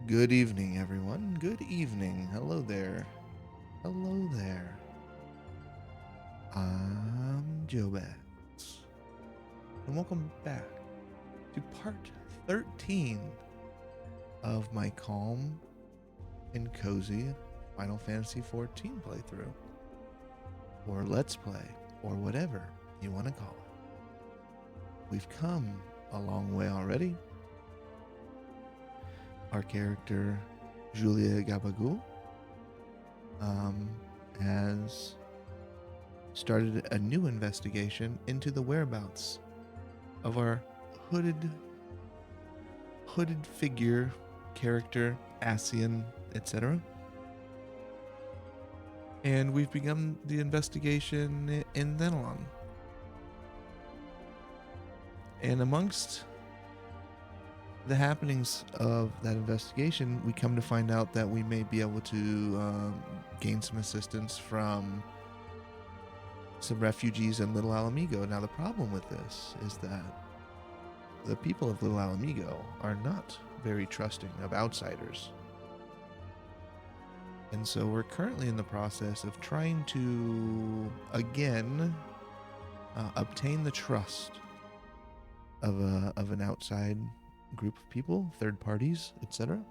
Good evening, everyone. Good evening. Hello there. Hello there. I'm Joe Bats, and welcome back to part 13 of my calm and cozy Final Fantasy XIV playthrough, or Let's Play, or whatever you want to call it. We've come a long way already. Our character, Julia Gabagul, has started a new investigation into the whereabouts of our hooded figure, character, Ascian, etc. And we've begun the investigation in Thenelon. And amongst the happenings of that investigation, we come to find out that we may be able to gain some assistance from some refugees in Little Ala Mhigo. Now, the problem with this is that the people of Little Ala Mhigo are not very trusting of outsiders. And so we're currently in the process of trying to, again, obtain the trust of an outside group of people, third parties, etc.,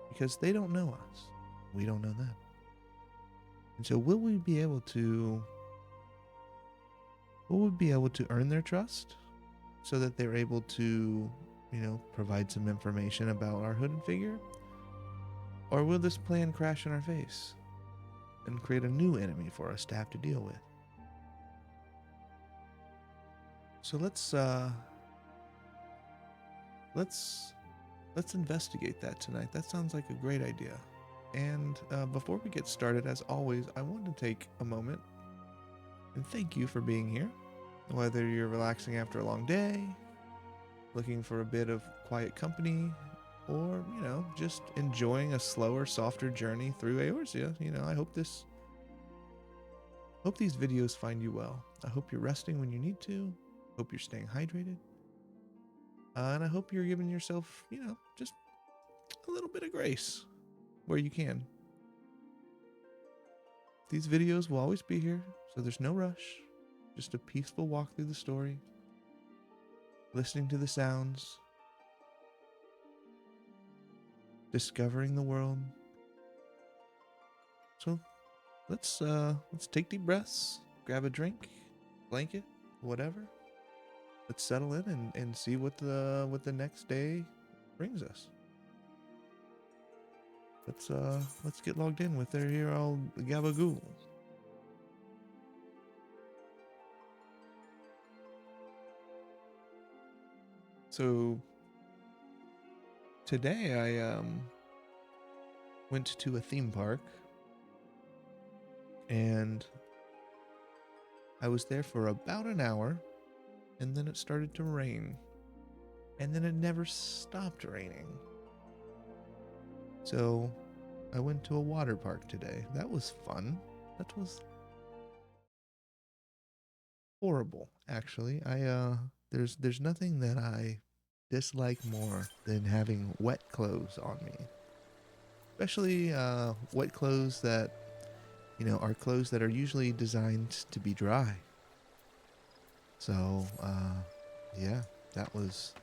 because they don't know us. We don't know them. And so will we be able to earn their trust so that they're able to, provide some information about our hooded figure? Or will this plan crash in our face and create a new enemy for us to have to deal with? So let's investigate that tonight. That sounds like a great idea. And before we get started, as always, I want to take a moment and thank you for being here. Whether you're relaxing after a long day, looking for a bit of quiet company, or, just enjoying a slower, softer journey through Eorzea. I hope these videos find you well. I hope you're resting when you need to. Hope you're staying hydrated. And I hope you're giving yourself, just a little bit of grace where you can. These videos will always be here, so there's no rush. Just a peaceful walk through the story, listening to the sounds, discovering the world. So let's take deep breaths, grab a drink, blanket, whatever. Let's settle in and see what the next day brings us. Let's get logged in with their here all Gabagul. So today I went to a theme park, and I was there for about an hour, and then it started to rain, and then it never stopped raining. So I went to a water park today. That was fun. That was horrible, actually. There's nothing that I dislike more than having wet clothes on me. Especially wet clothes that, are clothes that are usually designed to be dry. So, yeah, that was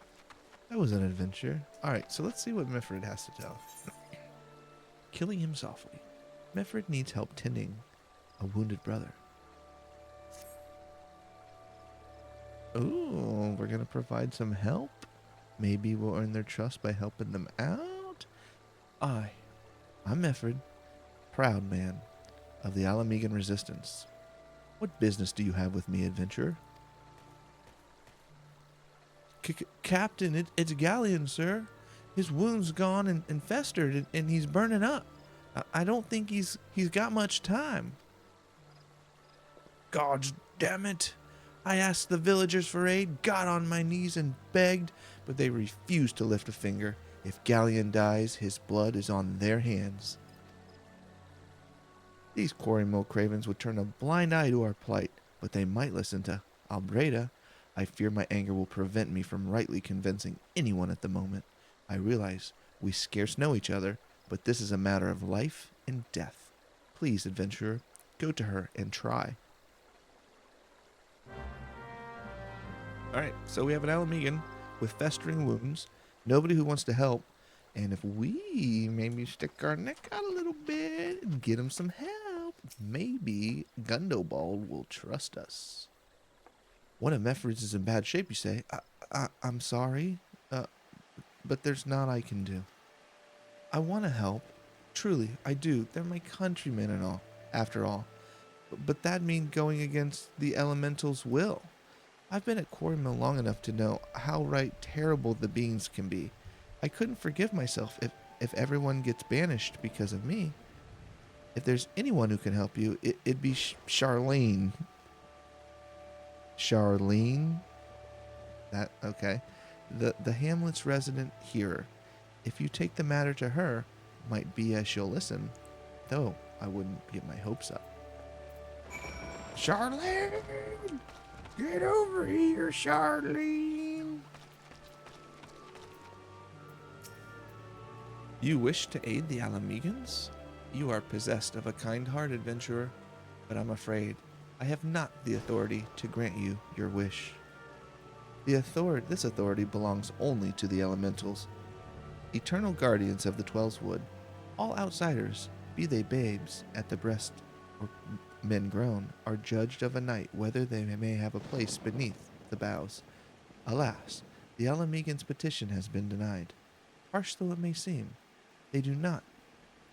an adventure. Alright, so let's see what Mifrid has to tell. Killing him softly. Mifrid needs help tending a wounded brother. Ooh, we're gonna provide some help. Maybe we'll earn their trust by helping them out. I'm Mifrid, proud man of the Ala Mhigan resistance. What business do you have with me, adventurer? Captain, it's Galleon, sir. His wound's gone and festered, and he's burning up. I don't think he's got much time. Gods damn it. I asked the villagers for aid, got on my knees and begged, but they refused to lift a finger. If Galleon dies, his blood is on their hands. These quarry mill cravens would turn a blind eye to our plight, but they might listen to Lahabrea. I fear my anger will prevent me from rightly convincing anyone at the moment. I realize We scarce know each other, but this is a matter of life and death. Please, adventurer, go to her and try. Alright, so we have an Ala Mhigo with festering wounds, nobody who wants to help, and if we maybe stick our neck out a little bit and get him some help, maybe Gundobald will trust us. One of Mefrid's is in bad shape, you say? I'm sorry, but there's naught I can do. I want to help. Truly, I do. They're my countrymen and all, after all. But that means going against the elemental's will. I've been at Quarrymill long enough to know how right terrible the beings can be. I couldn't forgive myself if everyone gets banished because of me. If there's anyone who can help you, it'd be Charlene. Charlene? That, okay. The Hamlet's resident hearer. If you take the matter to her, might be as she'll listen, though I wouldn't get my hopes up. Charlene! Get over here, Charlene! You wish to aid the Ala Mhigans? You are possessed of a kind heart, adventurer, but I'm afraid I have not the authority to grant you your wish. This authority belongs only to the elementals, eternal guardians of the Twelveswood. All outsiders, be they babes at the breast or men grown, are judged of a night whether they may have a place beneath the boughs. Alas, the Ala Mhigan's petition has been denied. Harsh though it may seem, they do not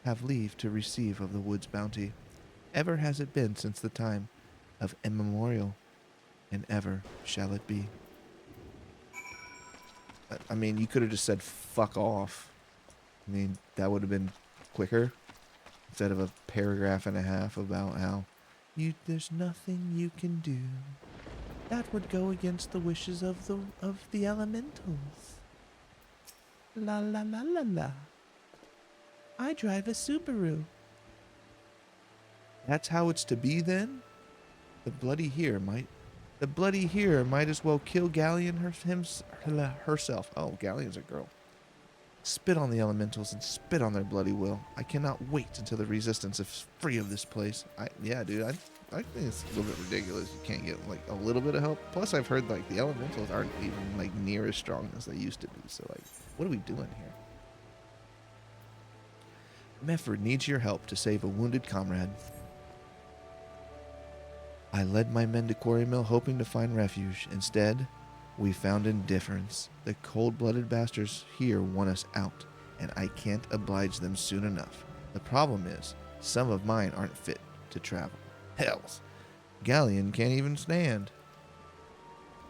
have leave to receive of the wood's bounty. Ever has it been since the time of immemorial, and ever shall it be. I mean, you could have just said fuck off. I mean, that would have been quicker instead of a paragraph and a half about how there's nothing you can do that would go against the wishes of the elementals. La la la la la. I drive a Subaru. That's how it's to be then? The bloody here might as well kill Galleon herself. Oh, Galleon's a girl. Spit on the elementals and spit on their bloody will. I cannot wait until the resistance is free of this place. Yeah, dude, I think it's a little bit ridiculous. You can't get like a little bit of help. Plus, I've heard like the elementals aren't even like near as strong as they used to be. So like, what are we doing here? Mefrid needs your help to save a wounded comrade. I led my men to Quarrymill hoping to find refuge. Instead, we found indifference. The cold-blooded bastards here want us out, and I can't oblige them soon enough. The problem is, some of mine aren't fit to travel. Hells, Galleon can't even stand.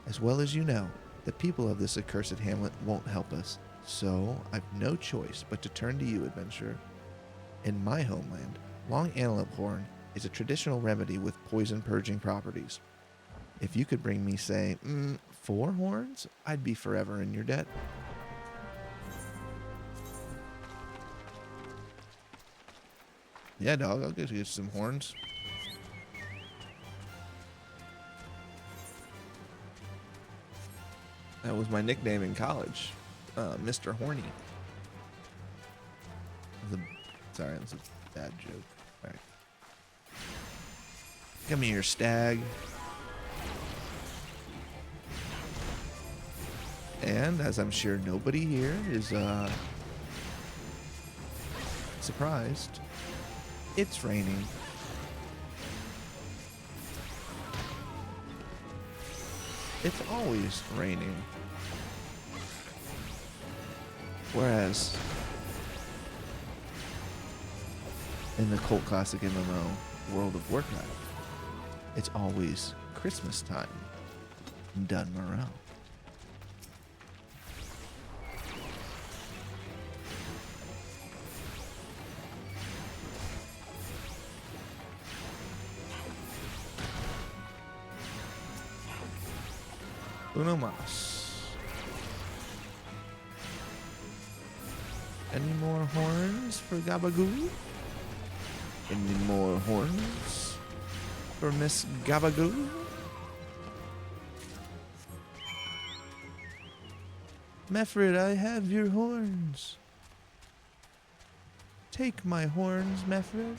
As well as you know, the people of this accursed hamlet won't help us, so I've no choice but to turn to you, adventurer. In my homeland, long antelope horn is a traditional remedy with poison-purging properties. If you could bring me, say, 4 horns, I'd be forever in your debt. Yeah, dog, I'll get you some horns. That was my nickname in college, Mr. Horny. Sorry, that's a bad joke. All right. Come here, stag. And as I'm sure nobody here is surprised, it's raining. It's always raining. Whereas in the cult classic MMO World of Warcraft, it's always Christmas time in Dun Morel. Uno mas. Any more horns for Gabagoo? Any more horns for Miss Gabagoo? Mefrid, I have your horns. Take my horns, Mefred.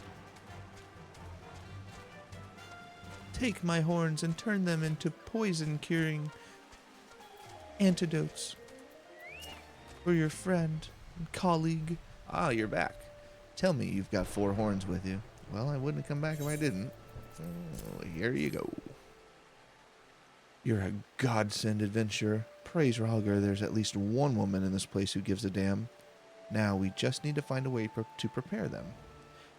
Take my horns and turn them into poison-curing antidotes for your friend and colleague. Ah, you're back. Tell me you've got 4 horns with you. Well, I wouldn't have come back if I didn't. Oh, here you go. You're a godsend adventurer. Praise Rhalgr, there's at least one woman in this place who gives a damn. Now we just need to find a way to prepare them.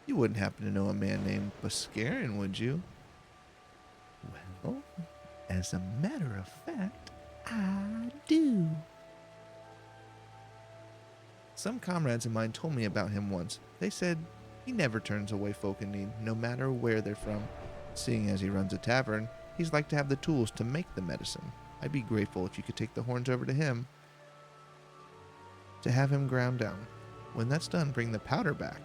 You wouldn't happen to know a man named Buscarin, would you? Well, as a matter of fact, I do. Some comrades of mine told me about him once. They said he never turns away folk in need, no matter where they're from. Seeing as he runs a tavern, he's like to have the tools to make the medicine. I'd be grateful if you could take the horns over to him to have him ground down. When that's done, bring the powder back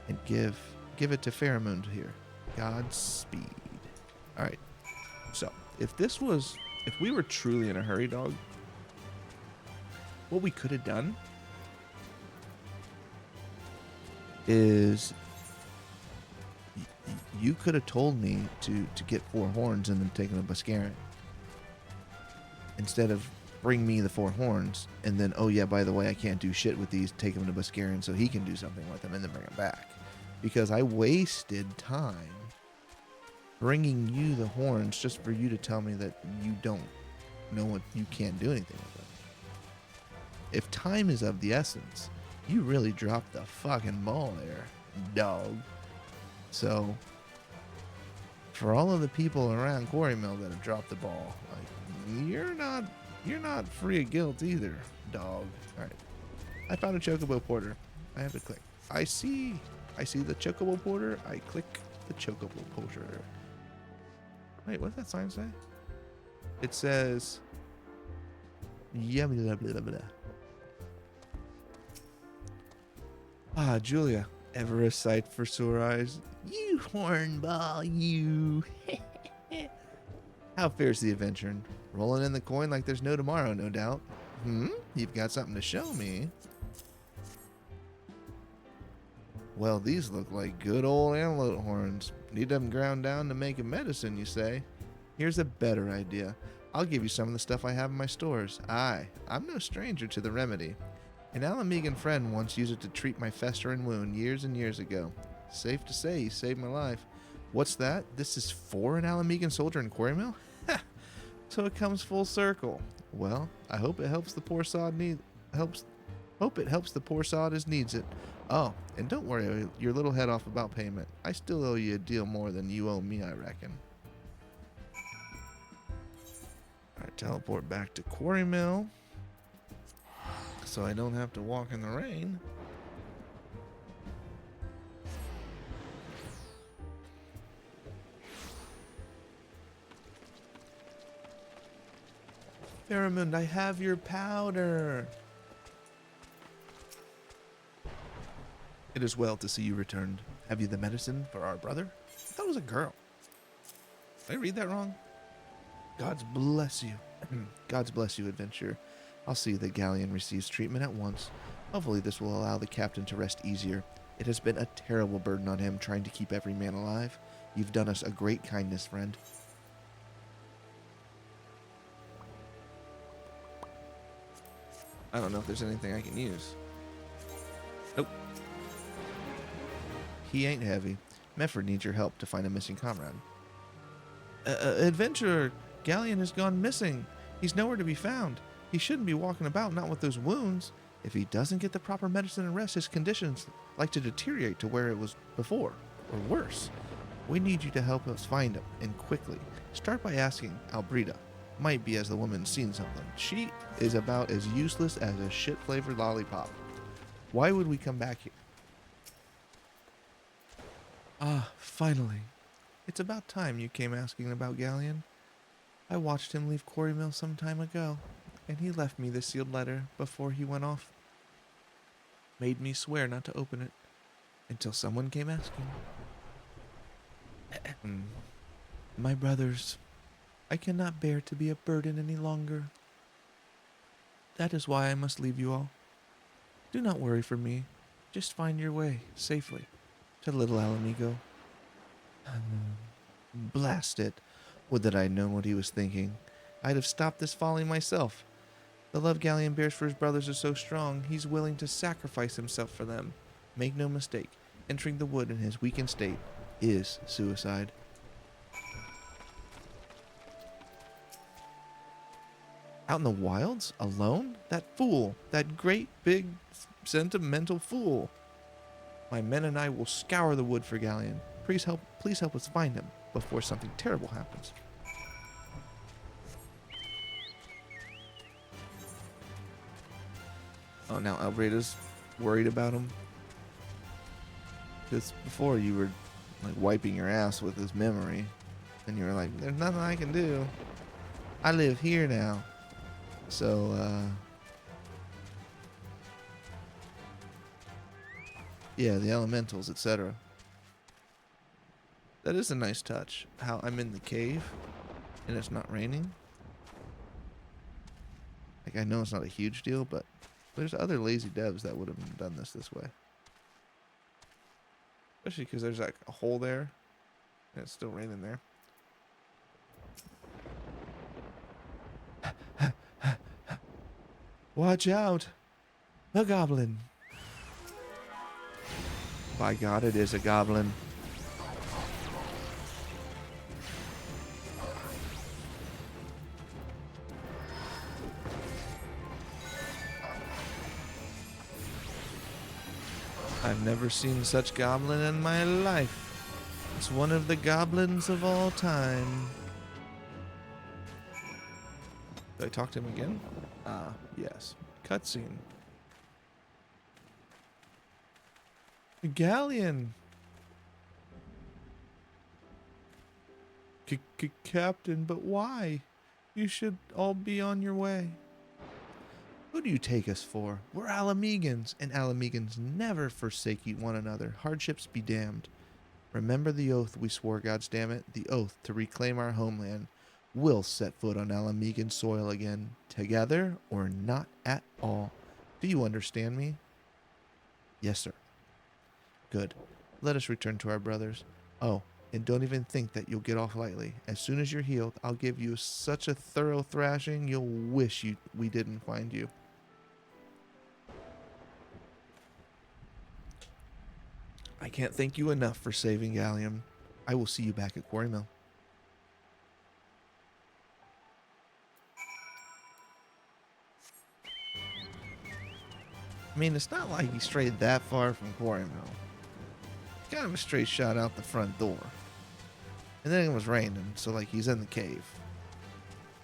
and give it to Pheromone here. Godspeed. All right. So, if we were truly in a hurry, dog, what we could have done is you could have told me to get 4 horns and then taken a Buscarin. Instead of bring me the 4 horns and then, oh yeah, by the way, I can't do shit with these, take them to Buscarin so he can do something with them and then bring them back. Because I wasted time bringing you the horns just for you to tell me that you don't know what, you can't do anything with them. If time is of the essence, you really dropped the fucking ball there, dog. So, for all of the people around Quarry Mill that have dropped the ball, like, you're not free of guilt either, dog. All right, I found a Chocobo Porter. I have to click. I see the Chocobo Porter. I click the Chocobo Porter. Wait, what does that sign say? It says, yeah, blah, blah, blah, blah. Ah, Julia, ever a sight for sore eyes? You hornball, you. How fares the adventure? Rolling in the coin like there's no tomorrow, no doubt. You've got something to show me. Well, these look like good old antelope horns. Need them ground down to make a medicine, you say? Here's a better idea. I'll give you some of the stuff I have in my stores. Aye, I'm no stranger to the remedy. An Ala Mhigan friend once used it to treat my festering wound years and years ago. Safe to say he saved my life. What's that? This is for an Ala Mhigan soldier in Quarry Mill? Ha! So it comes full circle. Well, I hope it helps the poor sod Hope it helps the poor sod as needs it. Oh, and don't worry your little head off about payment. I still owe you a deal more than you owe me, I reckon. Alright, teleport back to Quarry Mill so I don't have to walk in the rain. Pheromone, I have your powder. It is well to see you returned. Have you the medicine for our brother? I thought it was a girl. Did I read that wrong? God's bless you. God's bless you, adventurer. I'll see that Galleon receives treatment at once. Hopefully this will allow the captain to rest easier. It has been a terrible burden on him trying to keep every man alive. You've done us a great kindness, friend. I don't know if there's anything I can use. Nope. He ain't heavy. Mefred needs your help to find a missing comrade. Adventurer, Galleon has gone missing. He's nowhere to be found. He shouldn't be walking about, not with those wounds. If he doesn't get the proper medicine and rest, his conditions like to deteriorate to where it was before, or worse. We need you to help us find him, and quickly. Start by asking Albreda. Might be as the woman's seen something. She is about as useless as a shit-flavored lollipop. Why would we come back here? Ah, finally. It's about time you came asking about Galleon. I watched him leave Quarry Mill some time ago, and he left me the sealed letter before he went off. Made me swear not to open it until someone came asking. My brothers, I cannot bear to be a burden any longer. That is why I must leave you all. Do not worry for me. Just find your way safely to Little Ala Mhigo. Blast it. Would that I'd known what he was thinking. I'd have stopped this folly myself. The love Galleon bears for his brothers is so strong, he's willing to sacrifice himself for them. Make no mistake, entering the wood in his weakened state is suicide. Out in the wilds? Alone? That fool! That great, big, sentimental fool! My men and I will scour the wood for Galleon. Please help us find him before something terrible happens. Oh, now Albrada's worried about him. Because before you were like wiping your ass with his memory, and you were like, "There's nothing I can do. I live here now." So, yeah, the elementals, etc. That is a nice touch. How I'm in the cave, and it's not raining. Like, I know it's not a huge deal, but there's other lazy devs that would have done this way. Especially because there's like a hole there, and it's still raining there. Watch out! A goblin! By God, it is a goblin. I've never seen such goblin in my life. It's one of the goblins of all time. Did I talk to him again? Ah, yes. Cutscene. Galleon! Captain, but why? You should all be on your way. Who do you take us for? We're Ala Mhigans, and Ala Mhigans never forsake one another. Hardships be damned. Remember the oath we swore, goddammit, the oath to reclaim our homeland. We'll set foot on Ala Mhigan soil again, together or not at all. Do you understand me? Yes, sir. Good. Let us return to our brothers. Oh, and don't even think that you'll get off lightly. As soon as you're healed, I'll give you such a thorough thrashing you'll wish we didn't find you. I can't thank you enough for saving Galleon. I will see you back at Quarry Mill. I mean, it's not like he strayed that far from Quarry Mill. Kind of a straight shot out the front door. And then it was raining, so like he's in the cave.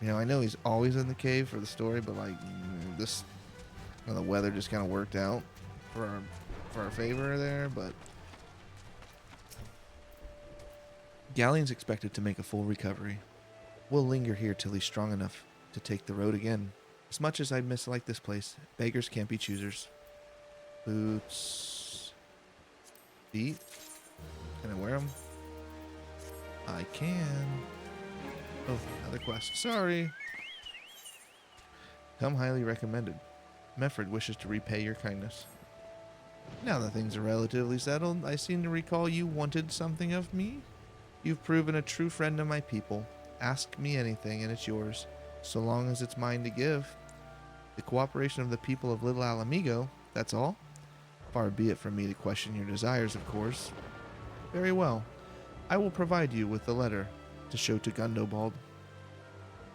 You know, I know he's always in the cave for the story, but like this, you know, the weather just kind of worked out for our favor there. But Galleon's expected to make a full recovery. We'll linger here till he's strong enough to take the road again. As much as I'd mislike this place, beggars can't be choosers. Boots, feet. Can I wear them? I can. Oh, another quest. Sorry. Come highly recommended. Mefford wishes to repay your kindness. Now that things are relatively settled, I seem to recall you wanted something of me. You've proven a true friend of my people. Ask me anything and it's yours, so long as it's mine to give. The cooperation of the people of Little Ala Mhigo, that's all? Far be it from me to question your desires, of course. Very well. I will provide you with the letter to show to Gundobald.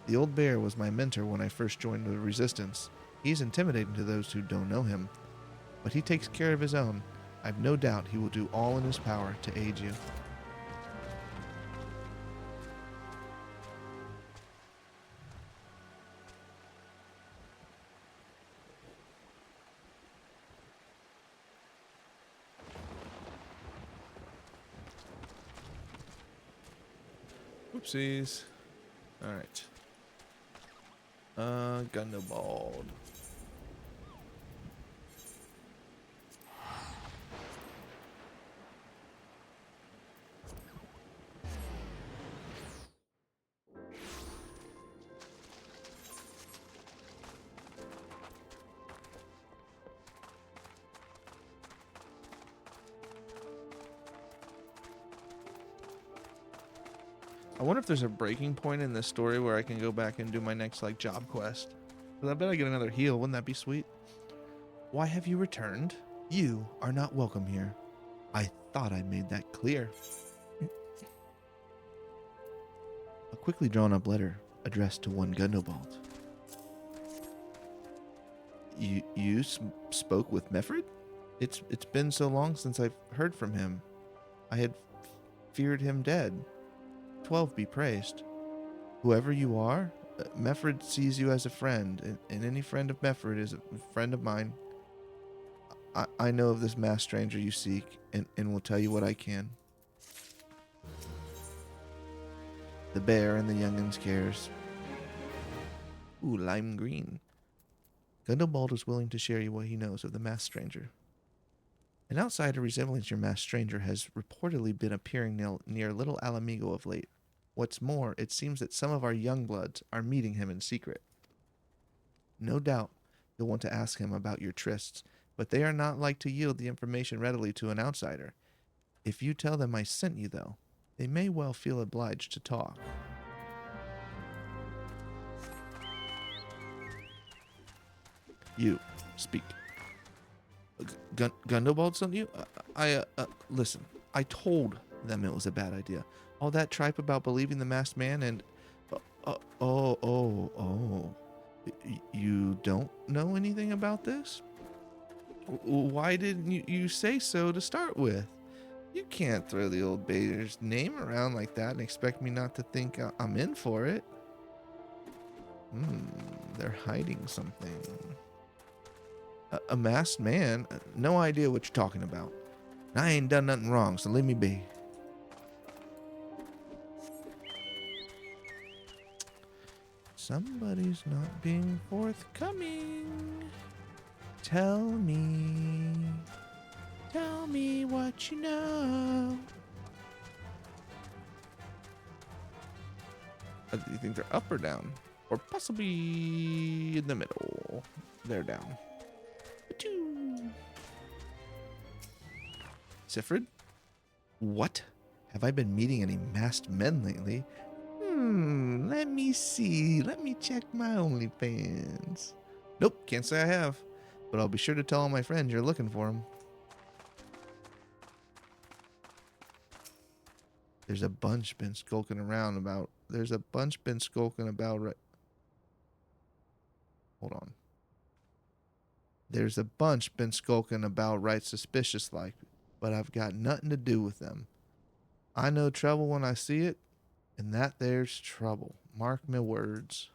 The old bear was my mentor when I first joined the resistance. He's intimidating to those who don't know him, but he takes care of his own. I've no doubt he will do all in his power to aid you. Oopsies. Alright. Gundobald. I wonder if there's a breaking point in this story where I can go back and do my next, like, job quest. But I bet I get another heal. Wouldn't that be sweet? Why have you returned? You are not welcome here. I thought I made that clear. A quickly drawn up letter addressed to one Gundobald. You spoke with Mefred? It's been so long since I've heard from him. I had feared him dead. 12 be praised. Whoever you are, Mefred sees you as a friend, and any friend of Mefred is a friend of mine. I know of this masked stranger you seek, and will tell you what I can. The bear and the youngin's cares. Ooh, lime green. Gundobald is willing to share you what he knows of the masked stranger. An outsider resembling your masked stranger has reportedly been appearing near Little Ala Mhigo of late. What's more, it seems that some of our young bloods are meeting him in secret. No doubt you'll want to ask him about your trysts, but they are not like to yield the information readily to an outsider. If you tell them I sent you, though, they may well feel obliged to talk. You, speak. Gundobald sent you? Listen, I told them it was a bad idea. All that tripe about believing the masked man and... You don't know anything about this? Why didn't you say so to start with? You can't throw the old bear's name around like that and expect me not to think I'm in for it. They're hiding something. A masked man? No idea what you're talking about. I ain't done nothing wrong, so leave me be. Somebody's not being forthcoming. Tell me what you know. Do you think they're up or down? Or possibly in the middle. They're down. Sifrid? What? Have I been meeting any masked men lately? Let me see. Let me check my OnlyFans. Nope, can't say I have. But I'll be sure to tell all my friends you're looking for them. There's a bunch been skulking around about... Hold on. There's a bunch been skulking about right suspicious like, but I've got nothing to do with them. I know trouble when I see it, and that there's trouble. Mark my words.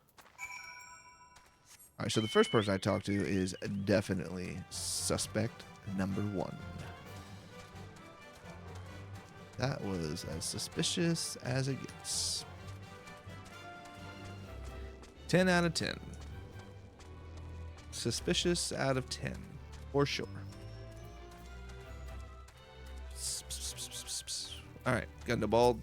Alright, so the first person I talked to is definitely suspect number 1. That was as suspicious as it gets. 10 out of 10. Suspicious out of 10, for sure. Alright, Gundobald.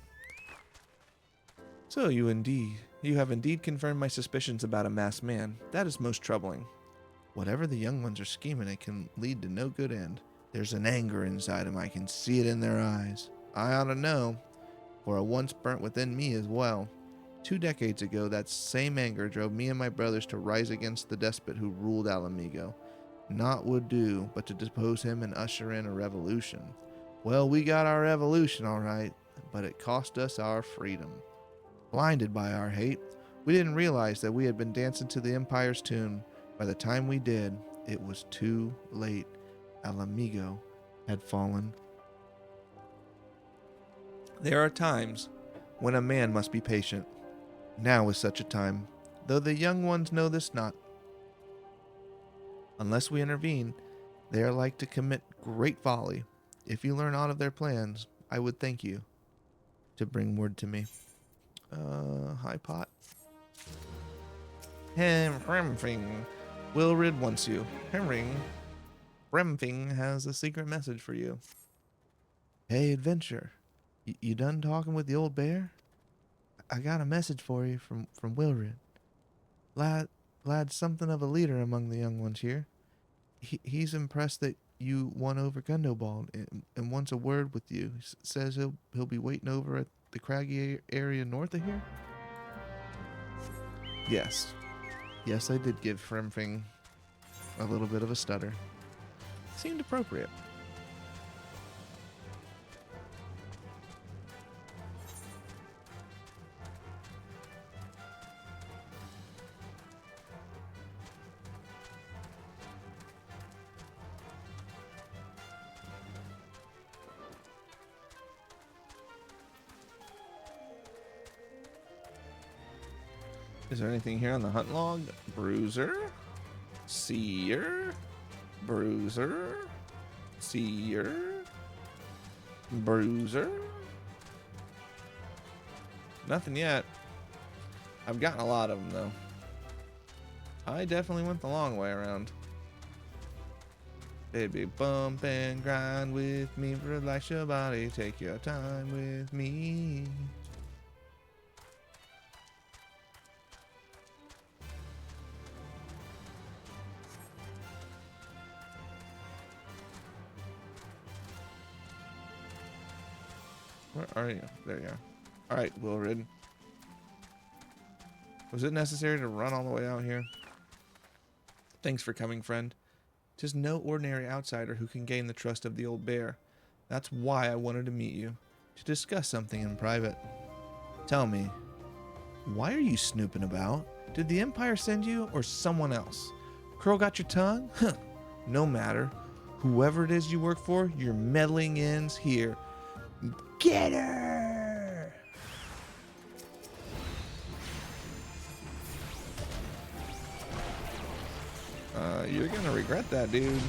So you have indeed confirmed my suspicions about a masked man. That is most troubling. Whatever the young ones are scheming, it can lead to no good end. There's an anger inside them. I can see it in their eyes. I ought to know, for it once burnt within me as well. 2 decades ago, that same anger drove me and my brothers to rise against the despot who ruled Ala Mhigo. Naught would do but to depose him and usher in a revolution. Well, we got our revolution, all right, but it cost us our freedom. Blinded by our hate, we didn't realize that we had been dancing to the Empire's tune. By the time we did, it was too late. Ala Mhigo had fallen. There are times when a man must be patient. Now is such a time, though the young ones know this not. Unless we intervene, they are like to commit great folly. If you learn aught of their plans, I would thank you to bring word to me. Hi, Pot. Hremfing. Wilrid wants you. Hremfing has a secret message for you. Hey, adventure. You done talking with the old bear? I got a message for you from Wilrid. Lad's something of a leader among the young ones here. He's impressed that you won over Gundobald and wants a word with you. Says he'll be waiting over the craggy area north of here? Yes. Yes, I did give Frimfing a little bit of a stutter. Seemed appropriate. Is there anything here on the hunt log? Bruiser? Seer? Bruiser? Seer? Bruiser? Nothing yet. I've gotten a lot of them, though. I definitely went the long way around. Baby, bump and grind with me, relax your body, take your time with me. Where are you? There you are. Alright, Wilrid. Was it necessary to run all the way out here? Thanks for coming, friend. 'Tis no ordinary outsider who can gain the trust of the old bear. That's why I wanted to meet you, to discuss something in private. Tell me, why are you snooping about? Did the Empire send you, or someone else? Curl got your tongue? Huh. No matter. Whoever it is you work for, your meddling ends here. Get her! You're gonna regret that, dude.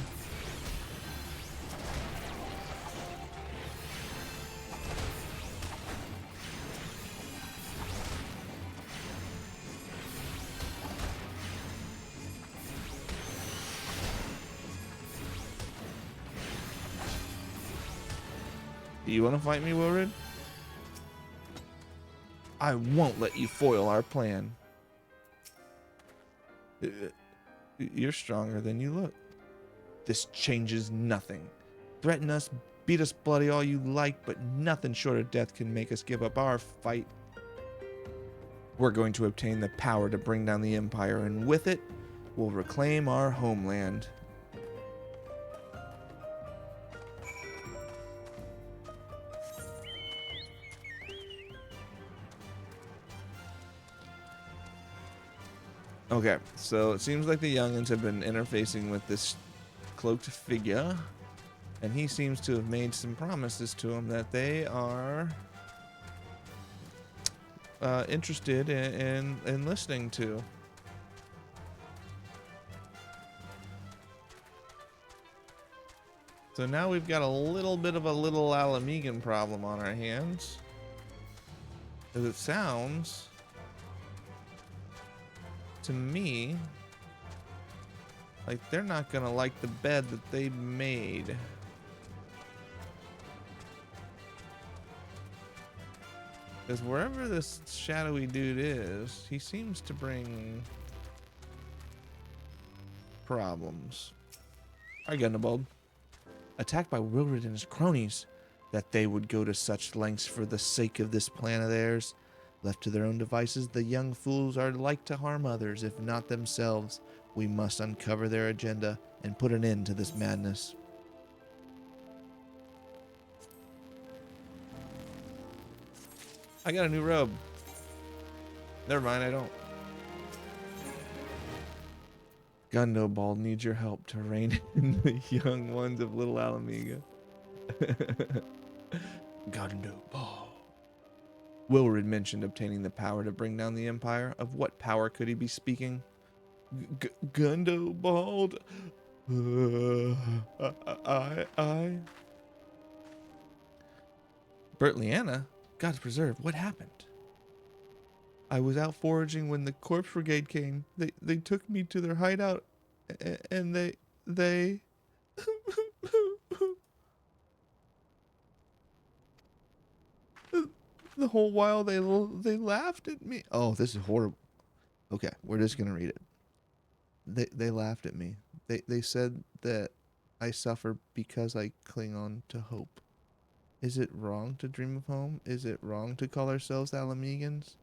Do you want to fight me, Wilrid? I won't let you foil our plan. You're stronger than you look. This changes nothing. Threaten us, beat us bloody all you like, but nothing short of death can make us give up our fight. We're going to obtain the power to bring down the Empire, and with it, we'll reclaim our homeland. Okay, so it seems like the youngins have been interfacing with this cloaked figure, and he seems to have made some promises to him that they are interested in listening to. So now we've got a little bit of a Little Ala Mhigo problem on our hands, as it sounds to me like they're not gonna like the bed that they made. Because wherever this shadowy dude is, he seems to bring problems. Our Gundobald. Attacked by Wilrid and his cronies. That they would go to such lengths for the sake of this plan of theirs. Left to their own devices, the young fools are like to harm others, if not themselves. We must uncover their agenda and put an end to this madness. I got a new robe. Never mind, I don't. Gundobald needs your help to rein in the young ones of Little Ala Mhigo. Gundobald. Wilrid mentioned obtaining the power to bring down the Empire. Of what power could he be speaking? Gundobald. I. Bertliana? God preserve, what happened? I was out foraging when the corpse brigade came. They took me to their hideout, and they the whole while they laughed at me. Oh, this is horrible. Okay, we're just gonna read it. They laughed at me. They said that I suffer because I cling on to hope. Is it wrong to dream of home? Is it wrong to call ourselves Ala Mhigans?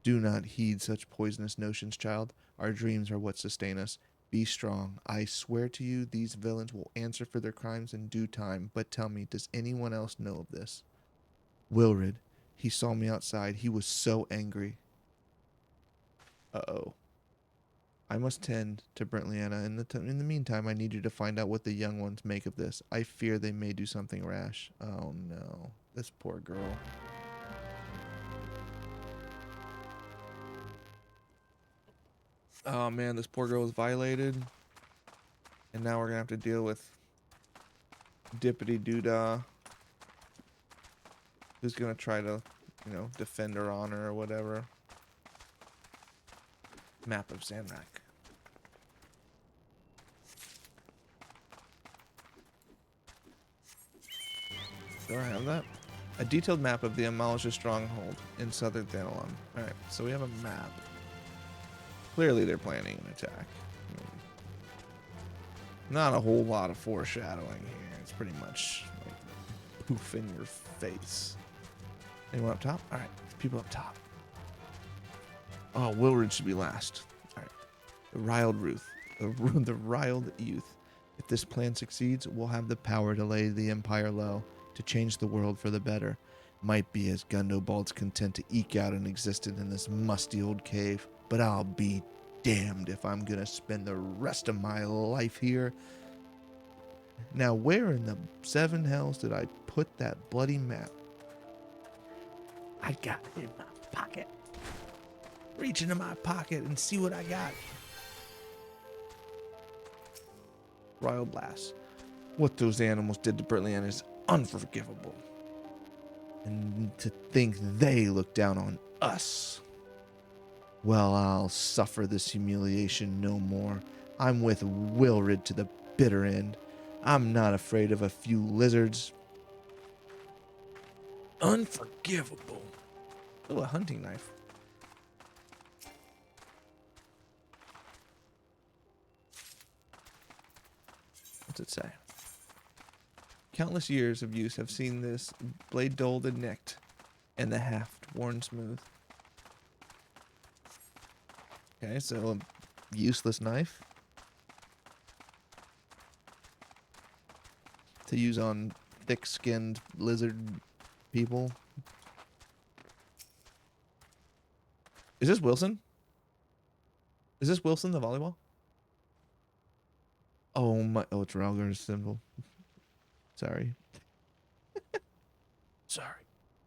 Do not heed such poisonous notions, child. Our dreams are what sustain us. Be strong. I swear to you, these villains will answer for their crimes in due time. But tell me, does anyone else know of this? Wilred. He saw me outside. He was so angry. Uh-oh. I must tend to Brentliana. In the meantime, I need you to find out what the young ones make of this. I fear they may do something rash. Oh no. This poor girl. Oh man, this poor girl was violated. And now we're gonna have to deal with Dippity Doodah, who's gonna try to, you know, defend her honor or whatever. Map of Zanrak. Do I have that? A detailed map of the Amalja stronghold in southern Thanalon. Alright, so we have a map. Clearly they're planning an attack. Not a whole lot of foreshadowing here. It's pretty much like poof in your face. Anyone up top? Alright, people up top. Oh, Wilred should be last. Alright. The Riled Ruth. The Riled Youth. If this plan succeeds, we'll have the power to lay the Empire low, to change the world for the better. Might be as Gundobald's content to eke out an existence in this musty old cave, but I'll be damned if I'm gonna spend the rest of my life here. Now, where in the seven hells did I put that bloody map? I got it in my pocket. Reach into my pocket and see what I got. Royal Blast. What those animals did to Bertlian is unforgivable. And to think they look down on us. Well, I'll suffer this humiliation no more. I'm with Wilred to the bitter end. I'm not afraid of a few lizards. Unforgivable. Oh, a hunting knife. What's it say? Countless years of use have seen this blade dulled and nicked, and the haft worn smooth. Okay, so a useless knife to use on thick-skinned lizard people. Is this Wilson? Is this Wilson, the volleyball? Oh my! Oh, it's Ralgar's symbol. Sorry.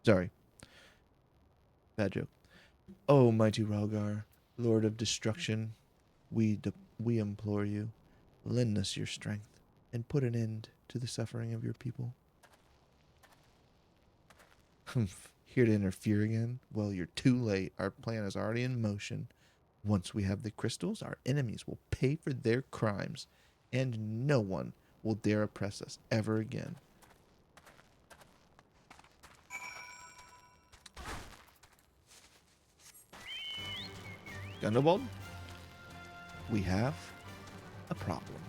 Sorry. Bad joke. Oh, mighty Ralgar, Lord of Destruction, we implore you, lend us your strength and put an end to the suffering of your people. Here to interfere again? Well, you're too late. Our plan is already in motion. Once we have the crystals, our enemies will pay for their crimes, and no one will dare oppress us ever again. Gundobald, we have a problem.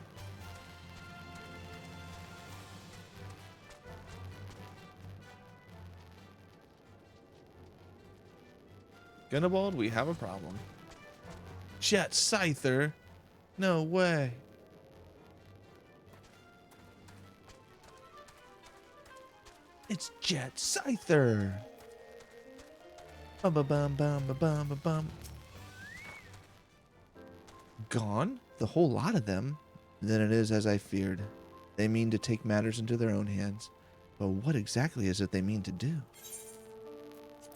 Gundobald, we have a problem. Jet Scyther? No way. It's Jet Scyther. Bum bum bum bum bum bum bum. Gone? The whole lot of them? Then it is as I feared. They mean to take matters into their own hands. But what exactly is it they mean to do?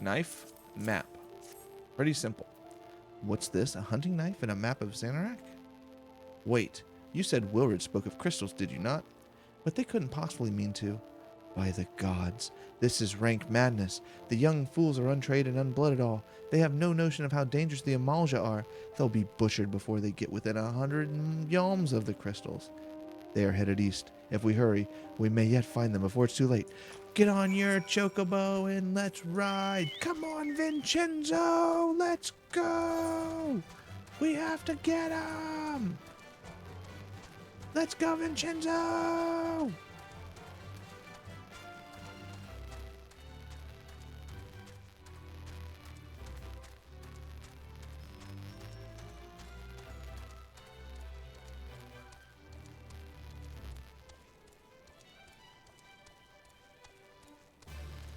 Knife, map. Pretty simple. What's this? A hunting knife and a map of Zanrak? Wait, you said Wilred spoke of crystals, did you not? But they couldn't possibly mean to. By the gods, this is rank madness. The young fools are untrained and unblooded all. They have no notion of how dangerous the Amalja are. They'll be butchered before they get within 100 yalms of the crystals. They are headed east. If we hurry, we may yet find them before it's too late. Get on your chocobo and let's ride. Come on, Vincenzo, let's go. We have to get him. Let's go, Vincenzo.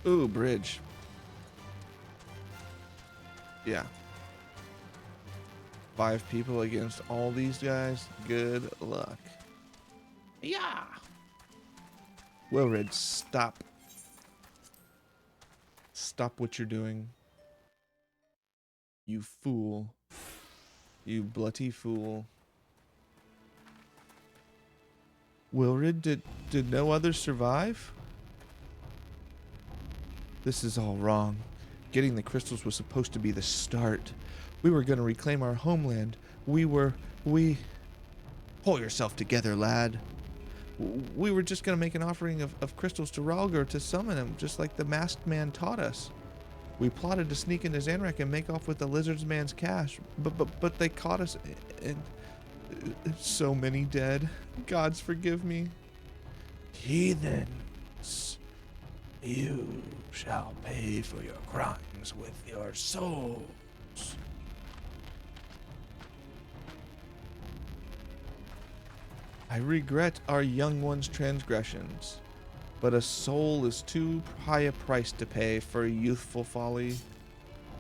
Ooh, bridge. Yeah. 5 people against all these guys. Good luck. Yeah. Wilrid, stop. Stop what you're doing. You fool. You bloody fool. Wilrid, did no others survive? This is all wrong. Getting the crystals was supposed to be the start. We were going to reclaim our homeland. We... Pull yourself together, lad. We were just going to make an offering of crystals to Ralgar to summon him, just like the masked man taught us. We plotted to sneak into Zanrak and make off with the lizard's man's cash, but they caught us, and so many dead. Gods forgive me. Heathens, you shall pay for your crimes with your souls. I regret our young one's transgressions, but a soul is too high a price to pay for youthful folly.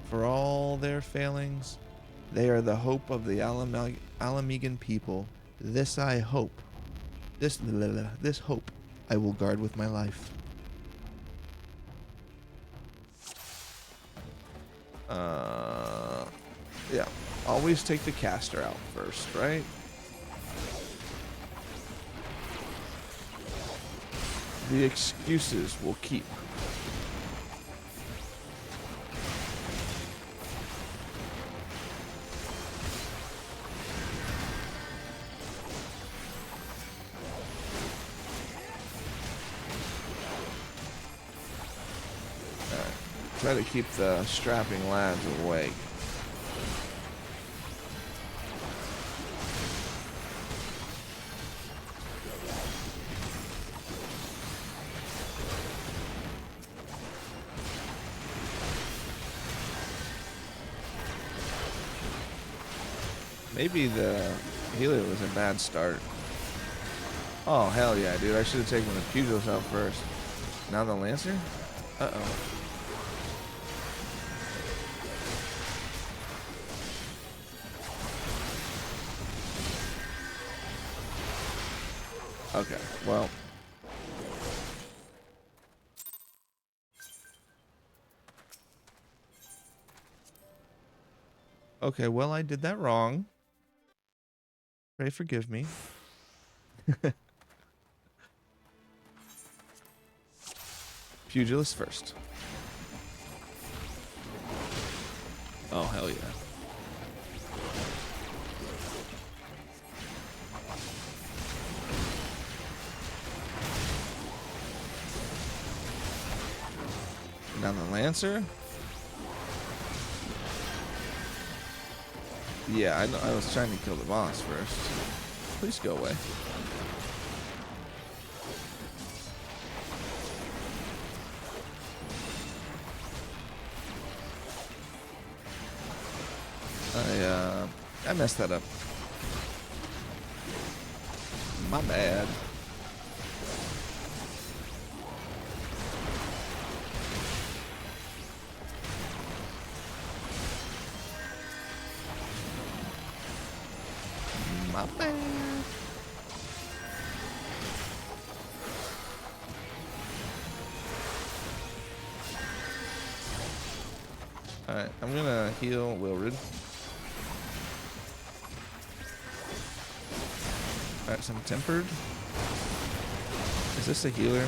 For all their failings, they are the hope of the Ala Mhigan people. This I hope. This hope I will guard with my life. Yeah. Always take the caster out first, right? The excuses will keep. Alright. Try to keep the strapping lads awake. Maybe the healer was a bad start. Oh, hell yeah, dude. I should have taken the pugilist out first. Now the lancer? Uh-oh. Okay, well. Okay, well, I did that wrong. Pray forgive me. Pugilist first. Oh, hell yeah. Now the lancer. Yeah, I know. I was trying to kill the boss first. Please go away. I messed that up. My bad. My bad. Alright, I'm gonna heal Wilrid. Alright, so I'm tempered. Is this a healer?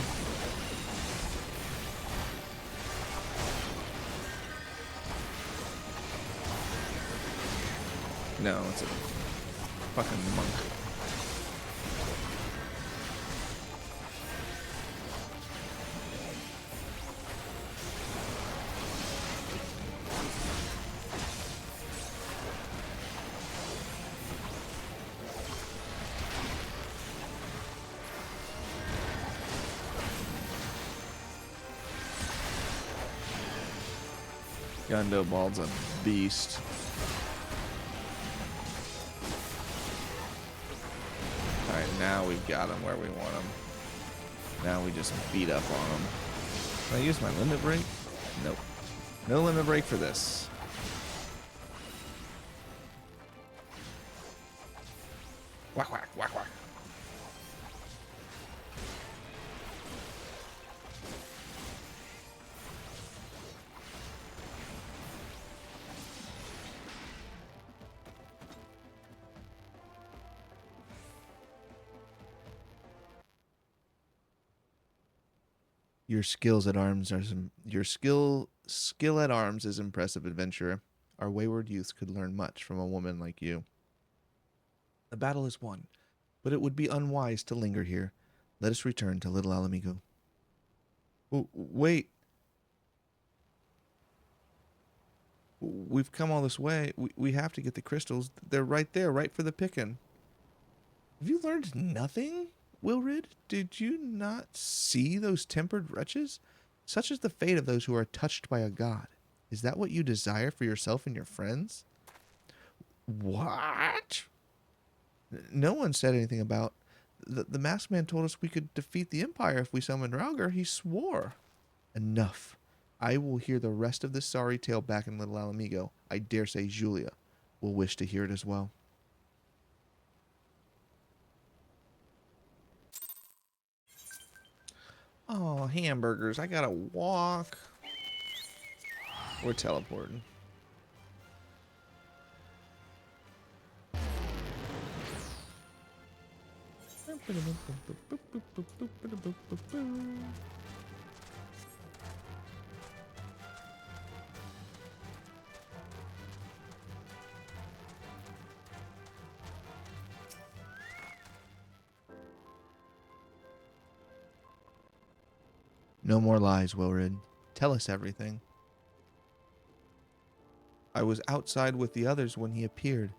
No, it's a fucking monk. Gundobald's a beast. Alright, now we've got him where we want him. Now we just beat up on him. Can I use my limit break? Nope. No limit break for this. Whack, whack, whack, whack. Your skills at arms are your skill at arms is impressive, adventurer. Our wayward youths could learn much from a woman like you. The battle is won, but it would be unwise to linger here. Let us return to Little Ala Mhigo. Wait. We've come all this way. We have to get the crystals. They're right there, right for the picking. Have you learned nothing, Wilrid? Did you not see those tempered wretches? Such is the fate of those who are touched by a god. Is that what you desire for yourself and your friends? What? No one said anything about... The masked man told us we could defeat the Empire if we summoned Rauger. He swore. Enough. I will hear the rest of this sorry tale back in Little Ala Mhigo. I dare say Julia will wish to hear it as well. Oh, hamburgers. I gotta walk. We're teleporting. No more lies, Wilrid. Tell us everything. I was outside with the others when he appeared,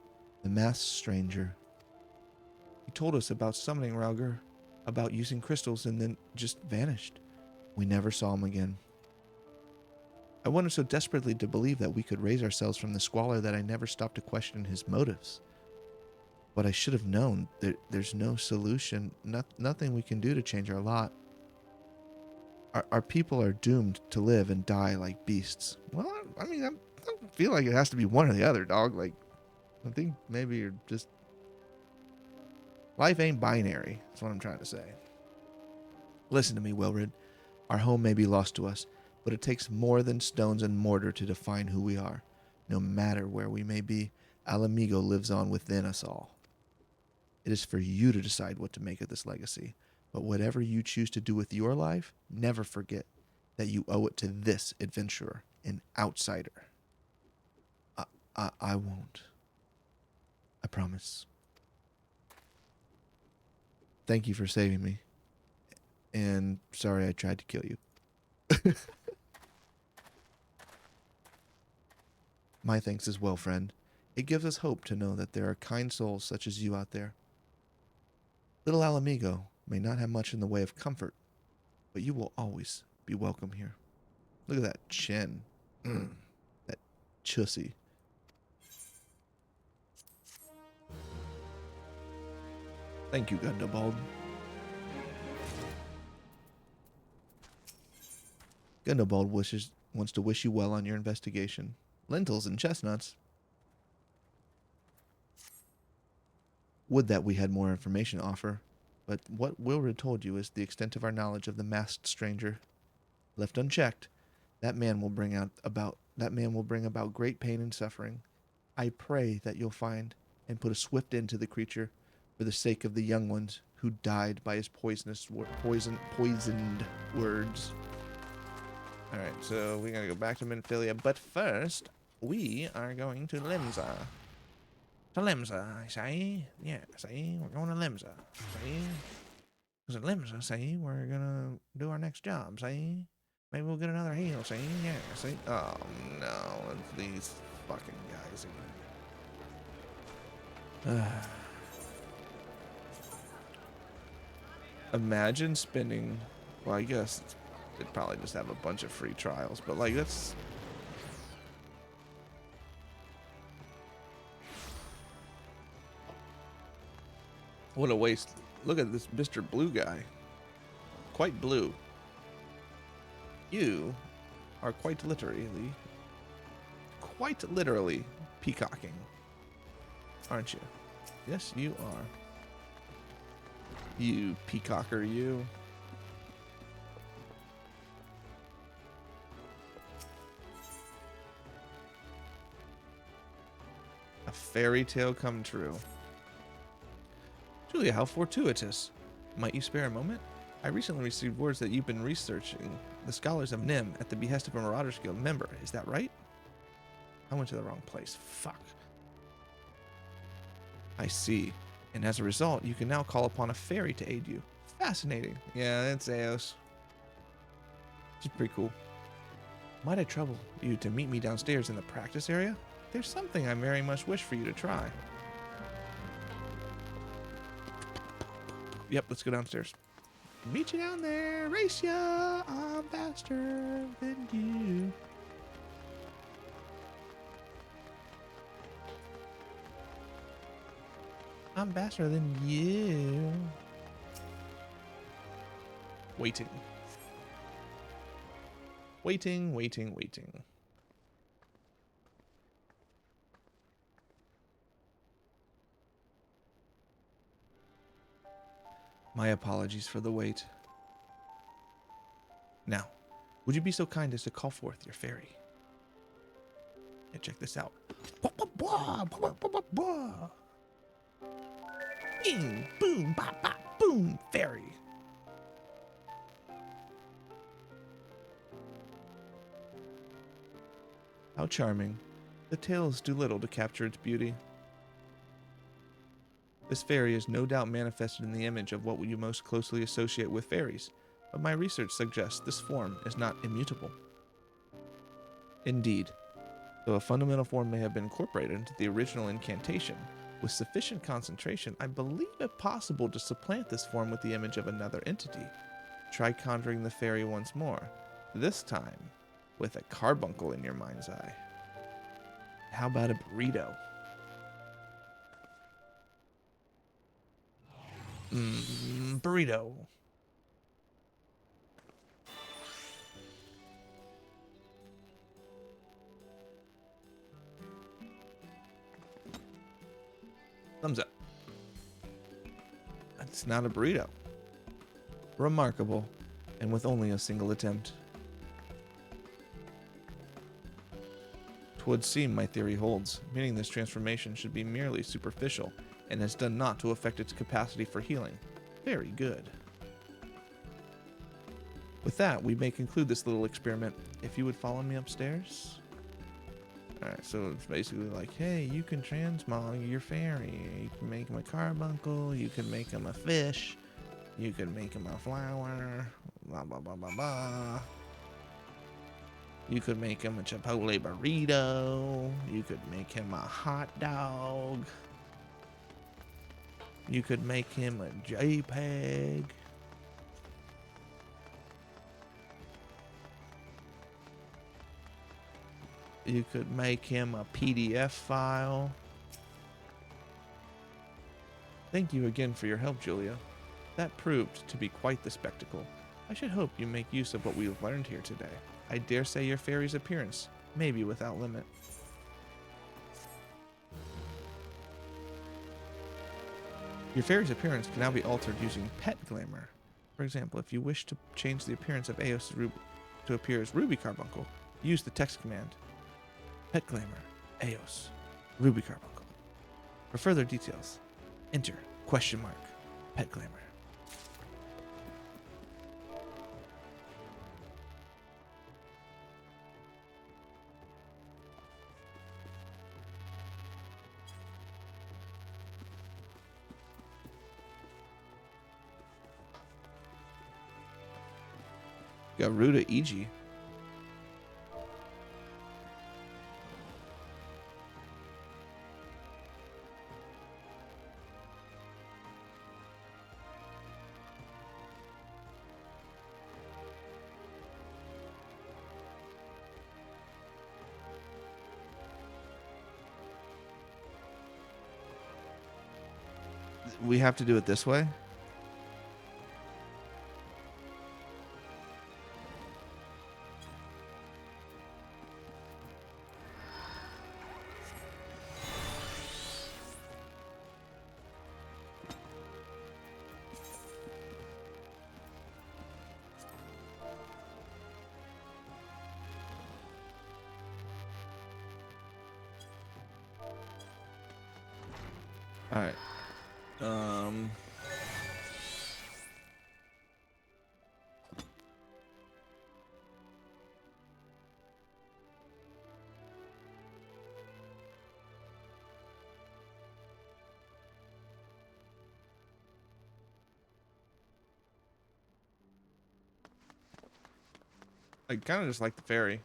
the masked stranger. He told us about summoning Rauger, about using crystals, and then just vanished. We never saw him again. I wanted so desperately to believe that we could raise ourselves from the squalor that I never stopped to question his motives. But I should have known that there's no solution, nothing we can do to change our lot. Our people are doomed to live and die like beasts. Well, I mean, I don't feel like it has to be one or the other, dog. Like, I think maybe you're just... Life ain't binary. That's what I'm trying to say. Listen to me, Wilrid. Our home may be lost to us, but it takes more than stones and mortar to define who we are. No matter where we may be, Ala Mhigo lives on within us all. It is for you to decide what to make of this legacy. But whatever you choose to do with your life, never forget that you owe it to this adventurer, an outsider. I won't. I promise. Thank you for saving me. And sorry I tried to kill you. My thanks as well, friend. It gives us hope to know that there are kind souls such as you out there. Little Ala Mhigo may not have much in the way of comfort, but you will always be welcome here. Look at that chin. That chussy. Thank you, Gundobald. Gundobald wants to wish you well on your investigation. Lentils and chestnuts. Would that we had more information to offer. But what Wilrid told you is the extent of our knowledge of the masked stranger. Left unchecked, that man will bring about great pain and suffering. I pray that you'll find and put a swift end to the creature for the sake of the young ones who died by his poisoned words. All right, so we gotta go back to Minfilia, but first we are going to Limsa. To Limsa, I say. Yeah, see? We're going to Limsa, see? Because at Limsa, see, we're gonna do our next job, see? Maybe we'll get another heal, see? Yeah, see? Oh, no, it's these fucking guys again. Imagine spending... Well, I guess they'd probably just have a bunch of free trials, but, like, that's... What a waste. Look at this Mr. Blue guy. Quite blue. You are quite literally peacocking, aren't you? Yes, you are. You peacocker, you. A fairy tale come true. Julia, how fortuitous. Might you spare a moment? I recently received words that you've been researching the Scholars of Nim at the behest of a Marauders Guild member. Is that right? I went to the wrong place. Fuck. I see. And as a result, you can now call upon a fairy to aid you. Fascinating. Yeah, that's Eos. Which is pretty cool. Might I trouble you to meet me downstairs in the practice area? There's something I very much wish for you to try. Yep, let's go downstairs. Meet you down there. Race ya. I'm faster than you. I'm faster than you. Waiting. Waiting, waiting, waiting. My apologies for the wait. Now, would you be so kind as to call forth your fairy? And check this out. Bing, boom, bop, bop, boom, fairy. How charming. The tales do little to capture its beauty. This fairy is no doubt manifested in the image of what you most closely associate with fairies, but my research suggests this form is not immutable. Indeed, though a fundamental form may have been incorporated into the original incantation, with sufficient concentration, I believe it possible to supplant this form with the image of another entity. Try conjuring the fairy once more, this time with a carbuncle in your mind's eye. How about a burrito? Burrito. Thumbs up. It's not a burrito. Remarkable, and with only a single attempt. 'Twould seem my theory holds, meaning this transformation should be merely superficial, and has done naught to affect its capacity for healing. Very good. With that, we may conclude this little experiment. If you would follow me upstairs. Alright, so it's basically like, hey, you can transmog your fairy. You can make him a carbuncle, you can make him a fish, you can make him a flower, blah, blah, blah, blah, blah. You could make him a Chipotle burrito. You could make him a hot dog. You could make him a JPEG. You could make him a PDF file. Thank you again for your help, Julia. That proved to be quite the spectacle. I should hope you make use of what we've learned here today. I dare say your fairy's appearance may be without limit. Your fairy's appearance can now be altered using pet glamour. For example, if you wish to change the appearance of Eos to appear as Ruby Carbuncle, use the text command pet glamour Eos Ruby Carbuncle. For further details, enter pet glamour. Got Ruda EG. We have to do it this way? Alright. I kind of just like the fairy.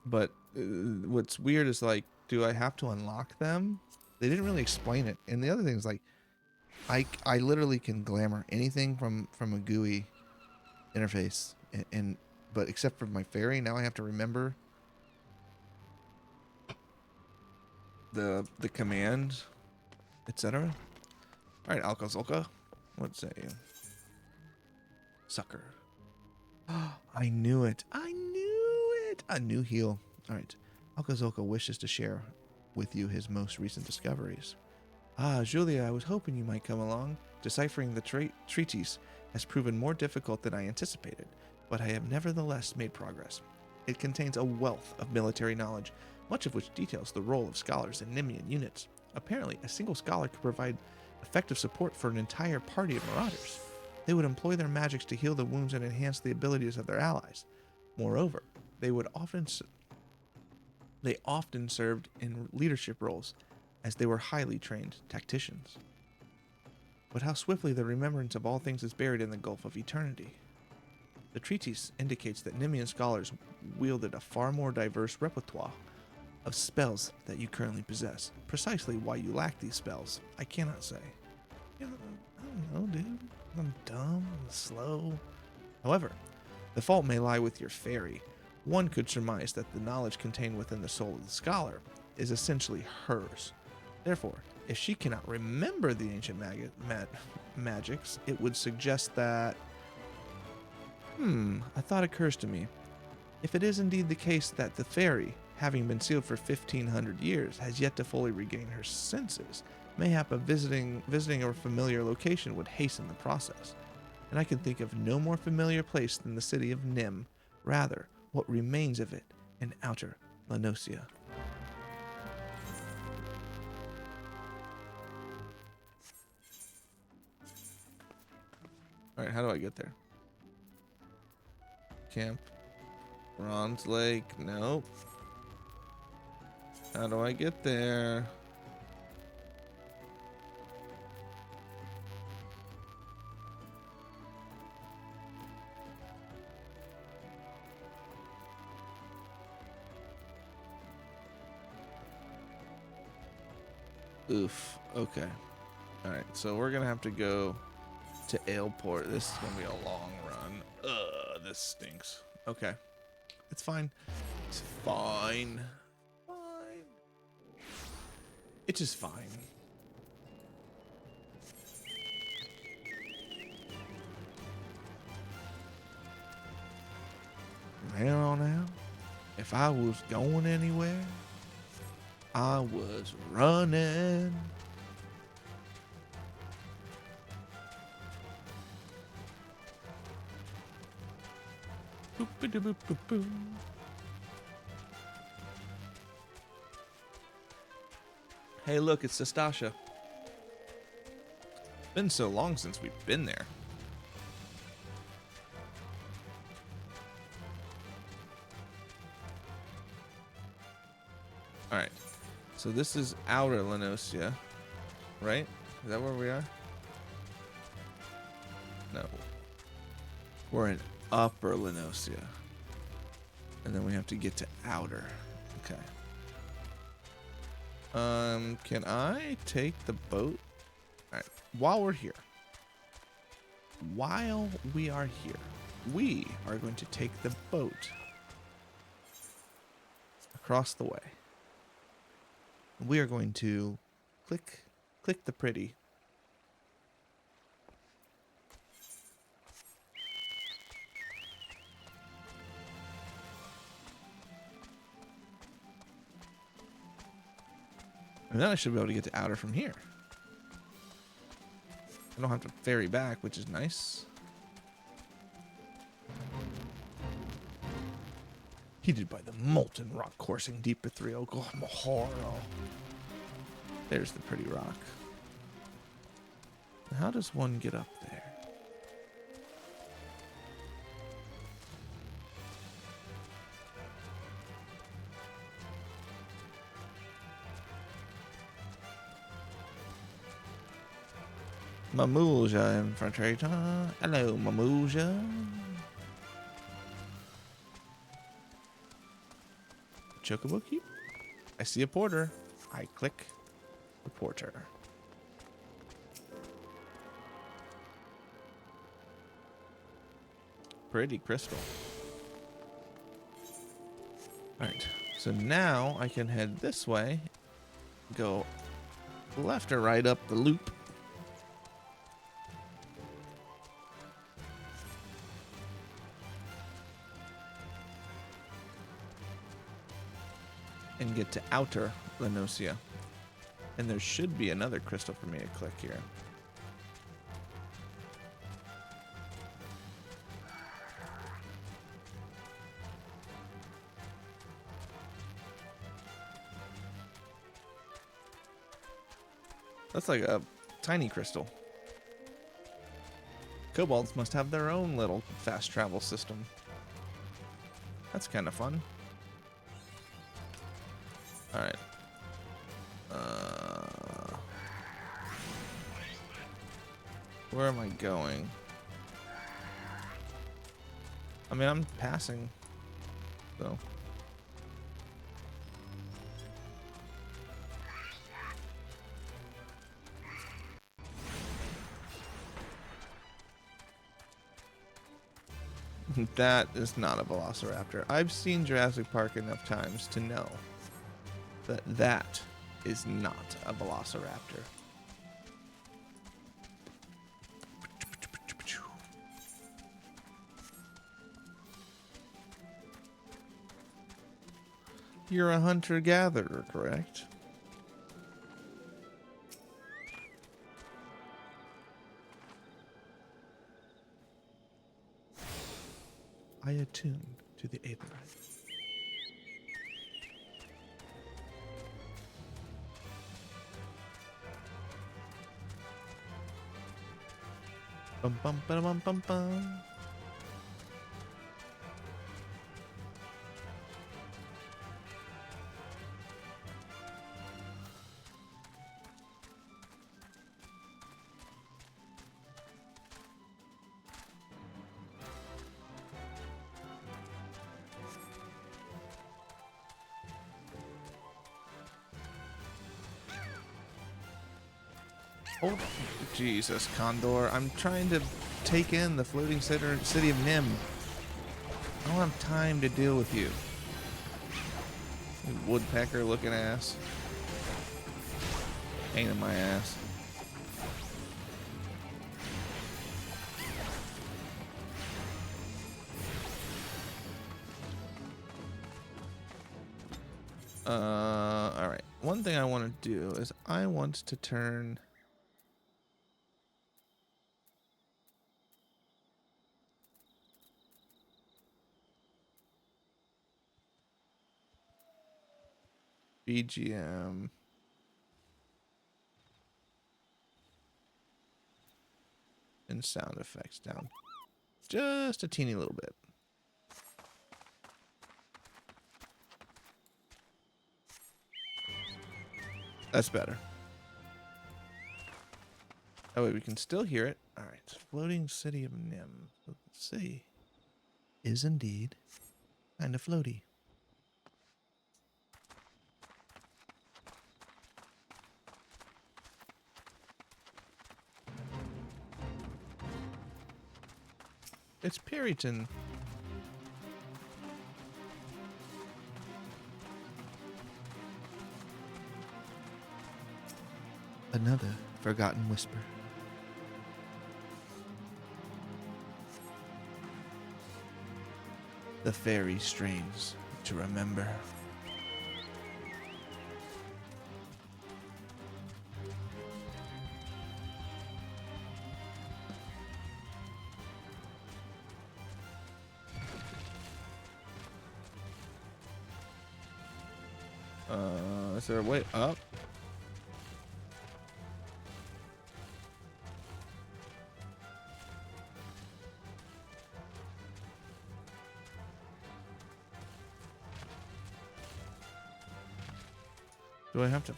But what's weird is, like, do I have to unlock them? They didn't really explain it. And the other thing is, like, I literally can glamour anything from a GUI interface, but except for my fairy, now I have to remember the command, etc. All right, Alkazolka, what say you? Sucker. I knew it. I knew it. A new heal. All right. Alkazolka wishes to share with you his most recent discoveries. Ah, Julia, I was hoping you might come along. Deciphering the treatise has proven more difficult than I anticipated, but I have nevertheless made progress. It contains a wealth of military knowledge, much of which details the role of scholars in Nemean units. Apparently, a single scholar could provide effective support for an entire party of marauders. They would employ their magics to heal the wounds and enhance the abilities of their allies. Moreover, they often served in leadership roles, as they were highly trained tacticians. But how swiftly the remembrance of all things is buried in the gulf of eternity. The treatise indicates that Nemean scholars wielded a far more diverse repertoire of spells that you currently possess. Precisely why you lack these spells, I cannot say. I don't know, dude. I'm dumb, I'm slow. However, the fault may lie with your fairy. One could surmise that the knowledge contained within the soul of the scholar is essentially hers. Therefore, if she cannot remember the ancient magics, it would suggest that... a thought occurs to me. If it is indeed the case that the fairy, having been sealed for 1,500 years, has yet to fully regain her senses, mayhap visiting a familiar location would hasten the process. And I can think of no more familiar place than the city of Nim, rather, what remains of it in outer Lanosia. Alright, how do I get there? Camp. Bronze Lake. Nope. How do I get there? Oof. Okay. Alright, so we're gonna have to go to Aleport. This is gonna be a long run. Ugh, this stinks. Okay. It's fine. It's fine. Fine. It's just fine. From here on out, if I was going anywhere, I was running. Boop-a-doo-boop-boop-boop. Hey, look, it's Sestasha. It's been so long since we've been there. Alright. So this is outer Lanosia, right? Is that where we are? No. We're in upper Lanosia. And then we have to get to outer. Okay. Can I take the boat? Alright. While we are here, we are going to take the boat across the way. We are going to click the pretty. And then I should be able to get to outer from here. I don't have to ferry back, which is nice. Heated by the molten rock coursing deep ethereal Mahoro. There's the pretty rock. How does one get up there? Mamulja infiltrator. Hello, Mamulja. Chocobo keep? I see a porter. I click the porter. Pretty crystal. Alright, so now I can head this way, go left or right up the loop. And get to outer Lenosia. And there should be another crystal for me to click here. That's like a tiny crystal. Kobolds must have their own little fast travel system. That's kind of fun. Alright. Where am I going? I mean, I'm passing, so. That is not a velociraptor. I've seen Jurassic Park enough times to know that that is not a velociraptor. You're a hunter-gatherer, correct? I attune to the Aetheryte. Bum bum ba bum bum bum. Oh, Jesus, Condor. I'm trying to take in the floating city of Nim. I don't have time to deal with you. You woodpecker looking ass. Pain in my ass. Alright. One thing I want to do is I want to turn... BGM and sound effects down just a teeny little bit. That's better. Oh wait, we can still hear it. All right, floating city of Nim. Let's see. Is indeed kind of floaty. It's Puritan. Another forgotten whisper. The fairy strains to remember. Is there a way up? Do I have to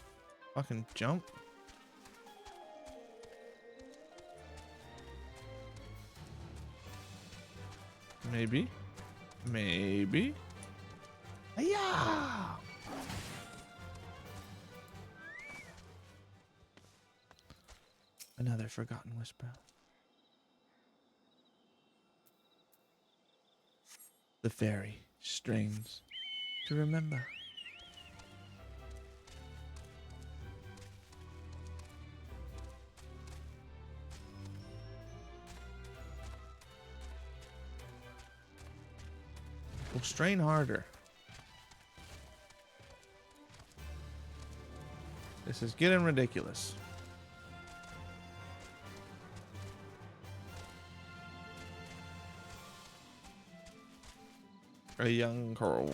fucking jump? Maybe. Maybe. Yeah. Another forgotten whisper. The fairy strains to remember. We'll strain harder. This is getting ridiculous. A young Carl.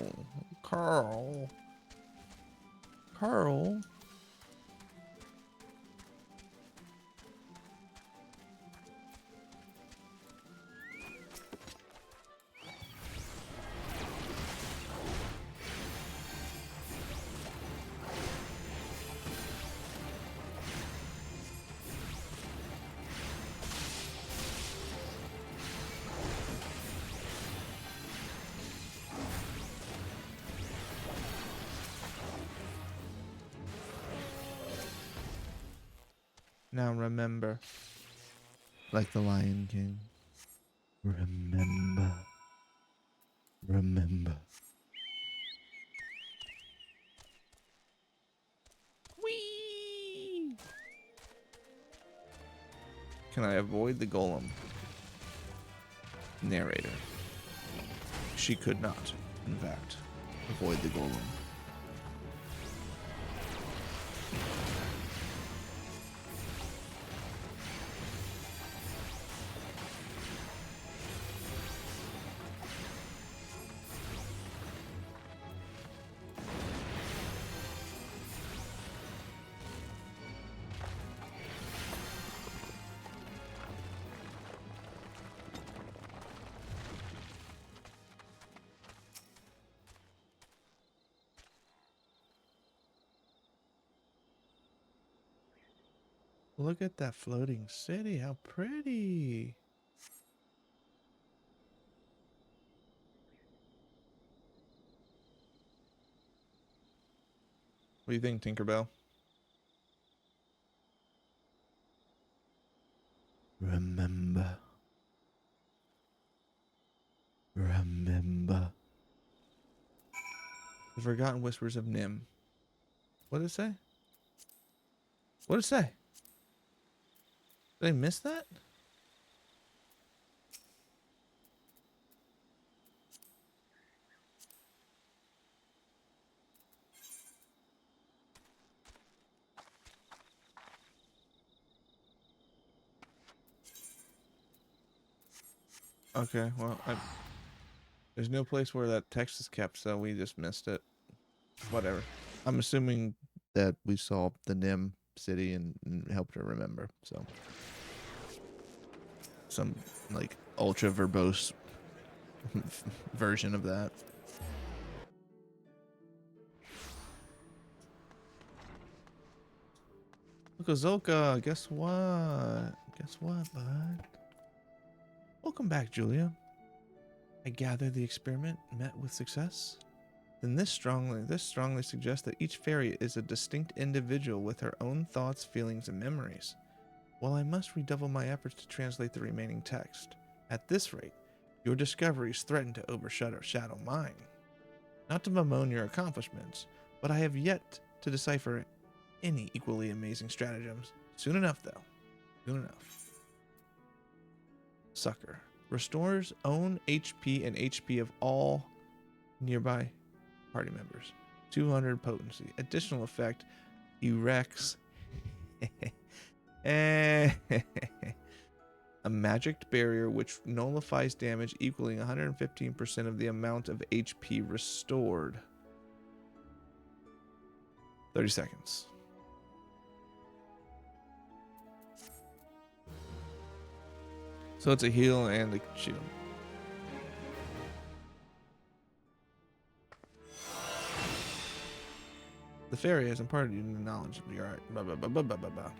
Carl. Carl. Now remember, like the Lion King, remember, remember. Whee! Can I avoid the golem? Narrator. She could not, in fact, avoid the golem. Look at that floating city. How pretty. What do you think, Tinkerbell? Remember. Remember. The Forgotten Whispers of Nim. What did it say? What did it say? Did I miss that? Okay, well, there's no place where that text is kept, so we just missed it. Whatever. I'm assuming that we saw the Nim city and helped her remember, so. Some, like, ultra verbose version of that. Look, Azulka, guess what? Guess what, bud? Welcome back, Julia. I gather the experiment met with success? Then this strongly suggests that each fairy is a distinct individual with her own thoughts, feelings, and memories. While I must redouble my efforts to translate the remaining text, at this rate, your discoveries threaten to overshadow mine. Not to bemoan your accomplishments, but I have yet to decipher any equally amazing stratagems. Soon enough, though. Soon enough. Sucker. Restores own HP and HP of all nearby party members. 200 potency. Additional effect. Erects. A magic barrier which nullifies damage equaling 115% of the amount of HP restored. 30 seconds. So it's a heal and a shield. The fairy has imparted you the knowledge of the art. Blah, blah, blah, blah, blah, blah, blah.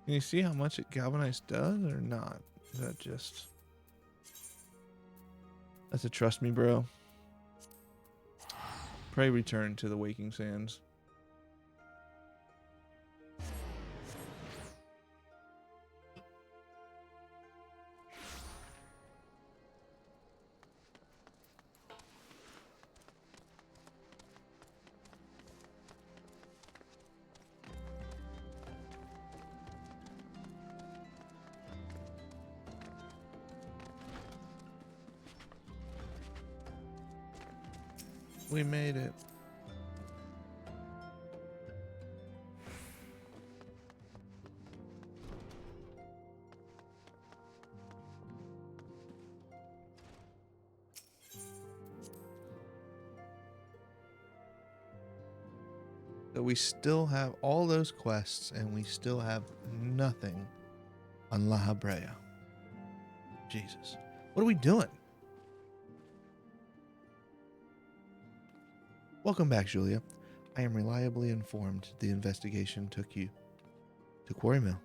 Can you see how much it galvanized does or not? Is that just... That's a trust me, bro. Pray return to the waking sands. We made it. So we still have all those quests and we still have nothing on Lahabrea. Jesus. What are we doing? Welcome back, Julia. I am reliably informed the investigation took you to Quarry Mill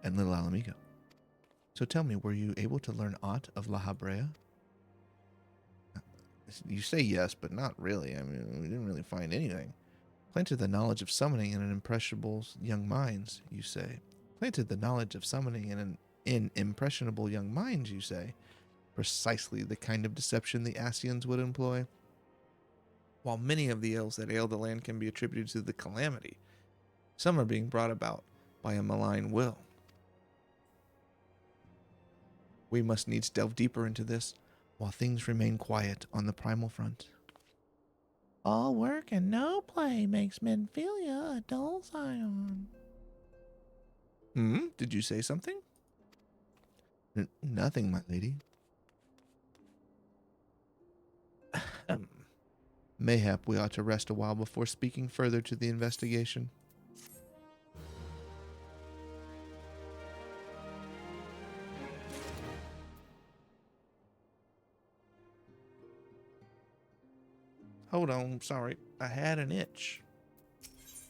and Little Ala Mhigo. So tell me, were you able to learn aught of Lahabrea? You say yes, but not really. I mean, we didn't really find anything. Planted the knowledge of summoning in an impressionable young minds, you say. Planted the knowledge of summoning in impressionable young minds, you say. Precisely the kind of deception the Scions would employ. While many of the ills that ail the land can be attributed to the calamity, some are being brought about by a malign will. We must needs delve deeper into this while things remain quiet on the primal front. All work and no play makes Menphilia a dull scion. Did you say something? Nothing, my lady. Mayhap we ought to rest a while before speaking further to the investigation. Hold on, sorry. I had an itch.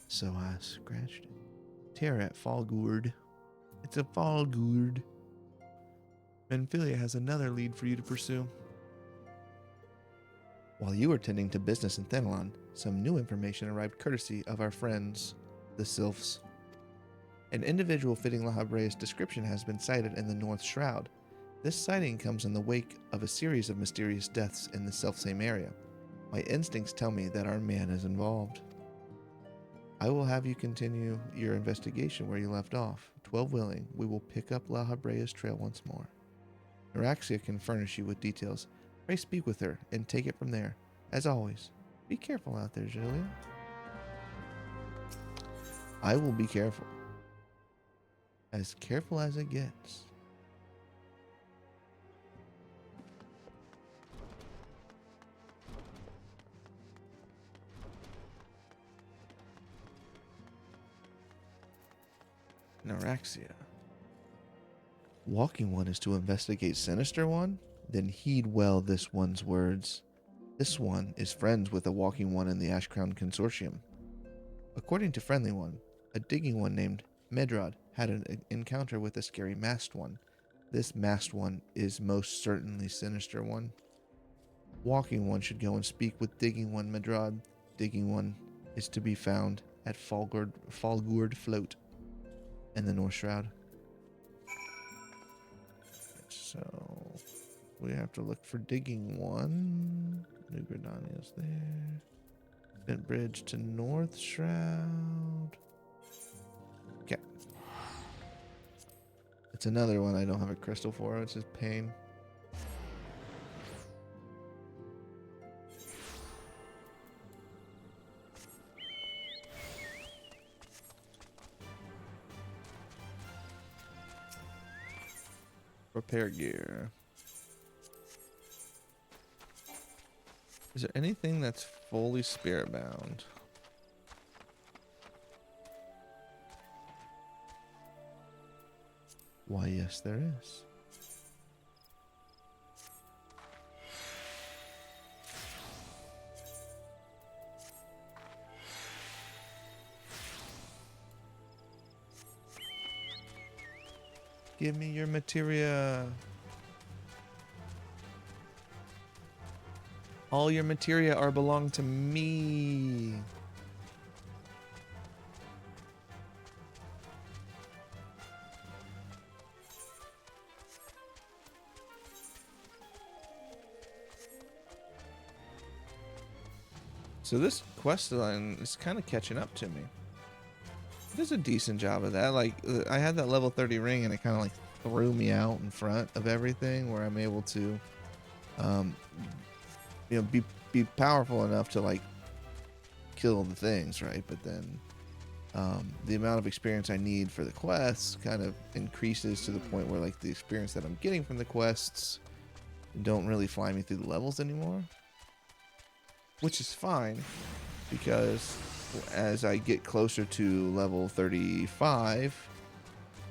So I scratched it. Tear at Fallgourd. It's a Fallgourd. Menphilia has another lead for you to pursue. While you were tending to business in Thenelon, some new information arrived courtesy of our friends, the Sylphs. An individual fitting Lahabrea's description has been sighted in the North Shroud. This sighting comes in the wake of a series of mysterious deaths in the selfsame area. My instincts tell me that our man is involved. I will have you continue your investigation where you left off. 12 willing, we will pick up Lahabrea's trail once more. Eorzea can furnish you with details. Pray speak with her and take it from there. As always, be careful out there, Julia. I will be careful. As careful as it gets. Eorzea. Walking One is to investigate Sinister One? Then heed well this one's words. This one is friends with the Walking One in the Ashcrown Consortium. According to Friendly One, a digging one named Medrod had an encounter with a scary masked one. This masked one is most certainly Sinister One. Walking One should go and speak with Digging One Medrod. Digging One is to be found at Fallgourd Float in the North Shroud. So we have to look for Digging One. New Gridania's there. Bent Bridge to North Shroud. Okay. It's another one I don't have a crystal for, which is pain. Repair gear. Is there anything that's fully spirit bound? Why, yes, there is. Give me your materia. All your materia are belong to me. So this quest line is kind of catching up to me. It does a decent job of that. Like, I had that level 30 ring and it kind of like threw me out in front of everything, where I'm able to, be powerful enough to like kill the things, right? But then the amount of experience I need for the quests kind of increases to the point where like the experience that I'm getting from the quests don't really fly me through the levels anymore. Which is fine, because as I get closer to level 35,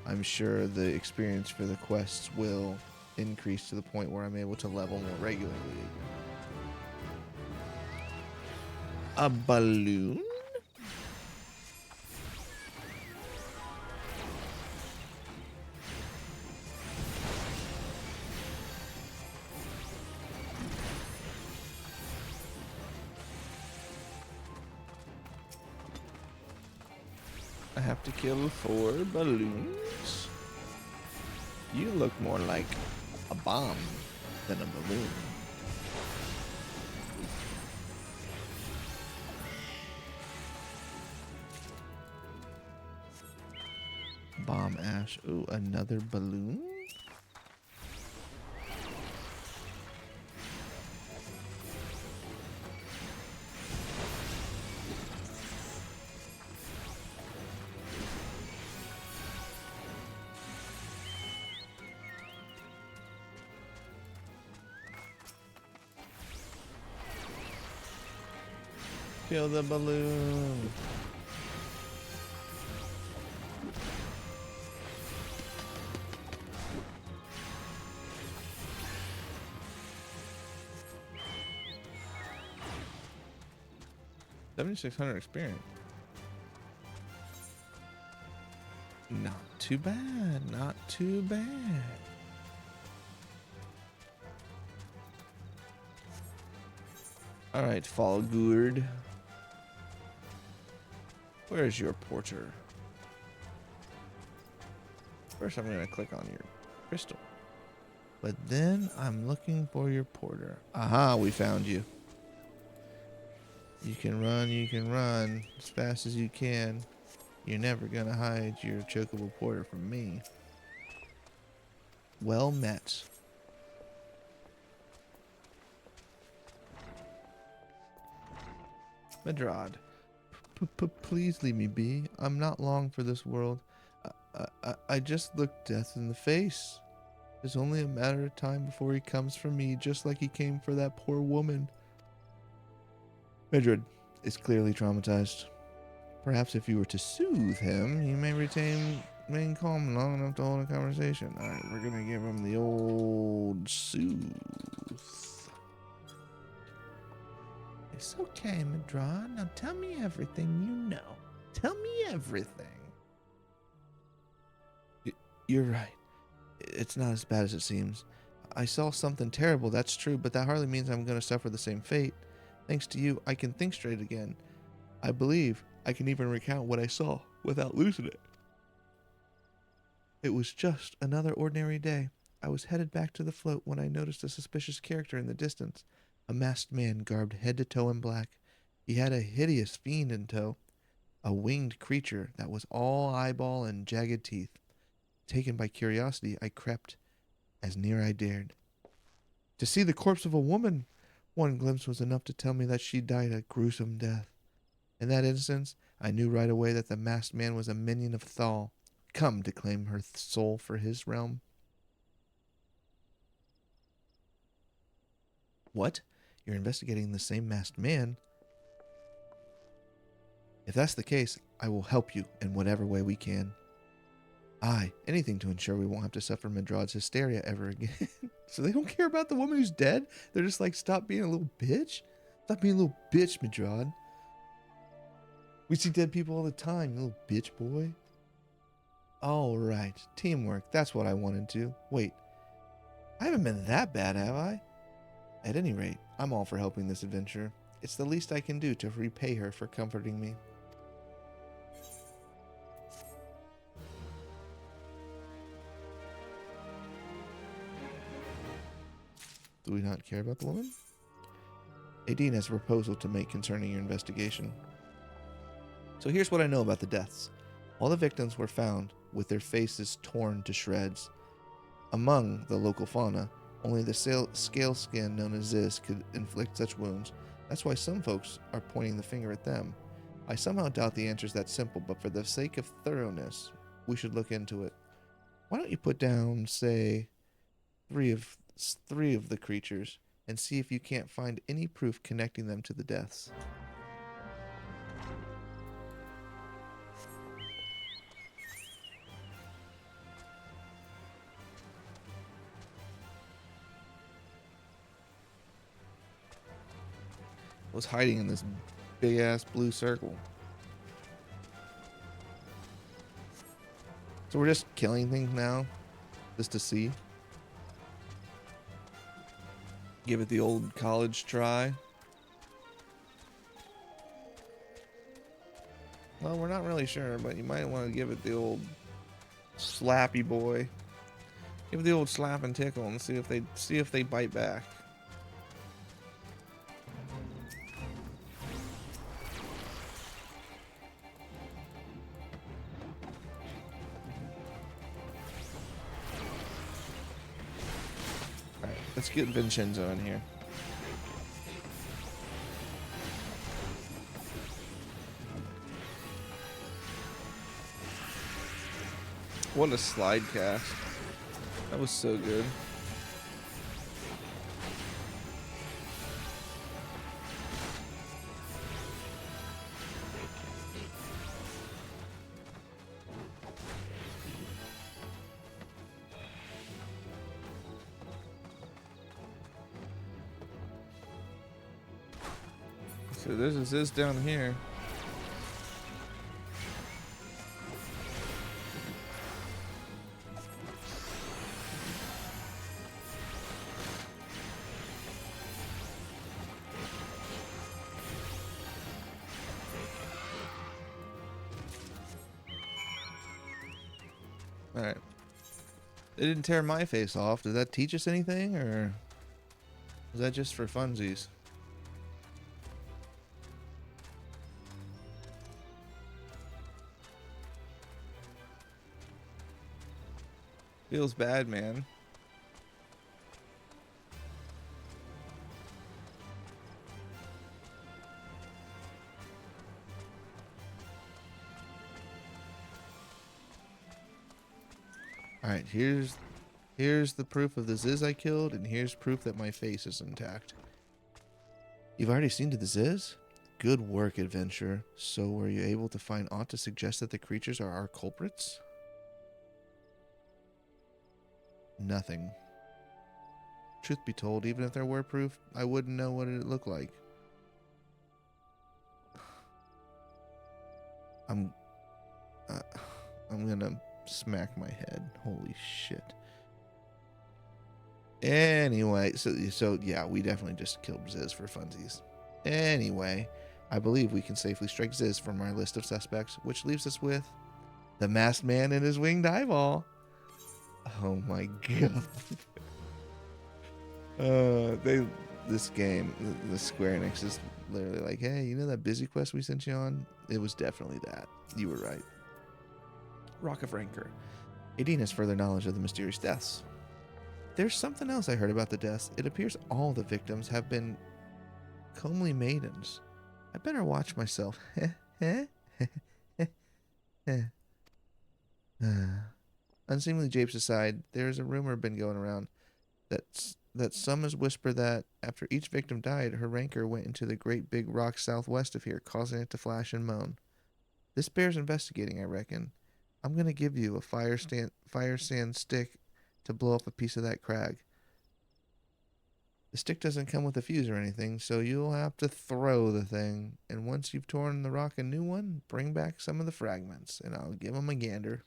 I'm sure the experience for the quests will increase to the point where I'm able to level more regularly. A balloon? I have to kill 4 balloons? You look more like a bomb than a balloon. Bomb ash. Ooh, another balloon? Kill the balloon. $7,600 experience. Not too bad. Not too bad. All right, Fallgourd. Where's your porter? First, I'm going to click on your crystal. But then I'm looking for your porter. Aha, we found you. You can run as fast as you can. You're never going to hide your chocobo porter from me. Well met. Medrad. Please leave me be. I'm not long for this world. I just looked death in the face. It's only a matter of time before he comes for me, just like he came for that poor woman. Medred is clearly traumatized. Perhaps if you were to soothe him, he may remain calm long enough to hold a conversation. Alright, we're gonna give him the old soothe. It's okay, Medrad. Now tell me everything you know. Tell me everything. You're right. It's not as bad as it seems. I saw something terrible, that's true, but that hardly means I'm going to suffer the same fate. Thanks to you, I can think straight again. I believe I can even recount what I saw without losing it. It was just another ordinary day. I was headed back to the float when I noticed a suspicious character in the distance. A masked man garbed head to toe in black. He had a hideous fiend in tow. A winged creature that was all eyeball and jagged teeth. Taken by curiosity, I crept as near I dared. To see the corpse of a woman! One glimpse was enough to tell me that she died a gruesome death. In that instance, I knew right away that the masked man was a minion of Thal, come to claim her soul for his realm. What? You're investigating the same masked man? If that's the case, I will help you in whatever way we can. Aye, anything to ensure we won't have to suffer Madrod's hysteria ever again. So they don't care about the woman who's dead? They're just like, stop being a little bitch? Stop being a little bitch, Madrod. We see dead people all the time, you little bitch boy. Alright, teamwork, that's what I wanted to. Wait, I haven't been that bad, have I? At any rate, I'm all for helping this adventurer. It's the least I can do to repay her for comforting me. Do we not care about the woman? Adine has a proposal to make concerning your investigation. So here's what I know about the deaths. All the victims were found with their faces torn to shreds. Among the local fauna, only the scale skin known as Ziz could inflict such wounds. That's why some folks are pointing the finger at them. I somehow doubt the answer's that simple, but for the sake of thoroughness, we should look into it. Why don't you put down, say, three of the creatures and see if you can't find any proof connecting them to the deaths. Was hiding in this big ass blue circle. So we're just killing things now, just to see. Give it the old college try. Well, we're not really sure, but you might want to give it the old slappy boy. Give it the old slap and tickle and see if they bite back. Alright, let's get Vincenzo in here. What a slide cast. That was so good. So there's this down here. Alright. They didn't tear my face off. Does that teach us anything, or is that just for funsies? Feels bad, man. Alright, here's the proof of the Ziz I killed, and here's proof that my face is intact. You've already seen to the Ziz? Good work, adventurer. So were you able to find aught to suggest that the creatures are our culprits? Nothing. Truth be told, even if there were proof, I wouldn't know what it looked like. I'm gonna smack my head. Holy shit. Anyway, so yeah, we definitely just killed Ziz for funsies. Anyway, I believe we can safely strike Ziz from our list of suspects, which leaves us with the masked man and his winged eyeball. Oh my god. This game, the Square Enix is literally like, hey, you know that busy quest we sent you on? It was definitely that. You were right. Rock of Rancor. Adine has further knowledge of the mysterious deaths. There's something else I heard about the deaths. It appears all the victims have been comely maidens. I better watch myself. Unseemly japes aside, there's a rumor been going around that some has whispered that after each victim died, her rancor went into the great big rock southwest of here, causing it to flash and moan. This bears investigating, I reckon. I'm gonna give you a fire sand stick to blow up a piece of that crag. The stick doesn't come with a fuse or anything, so you'll have to throw the thing. And once you've torn the rock a new one, bring back some of the fragments, and I'll give 'em a gander.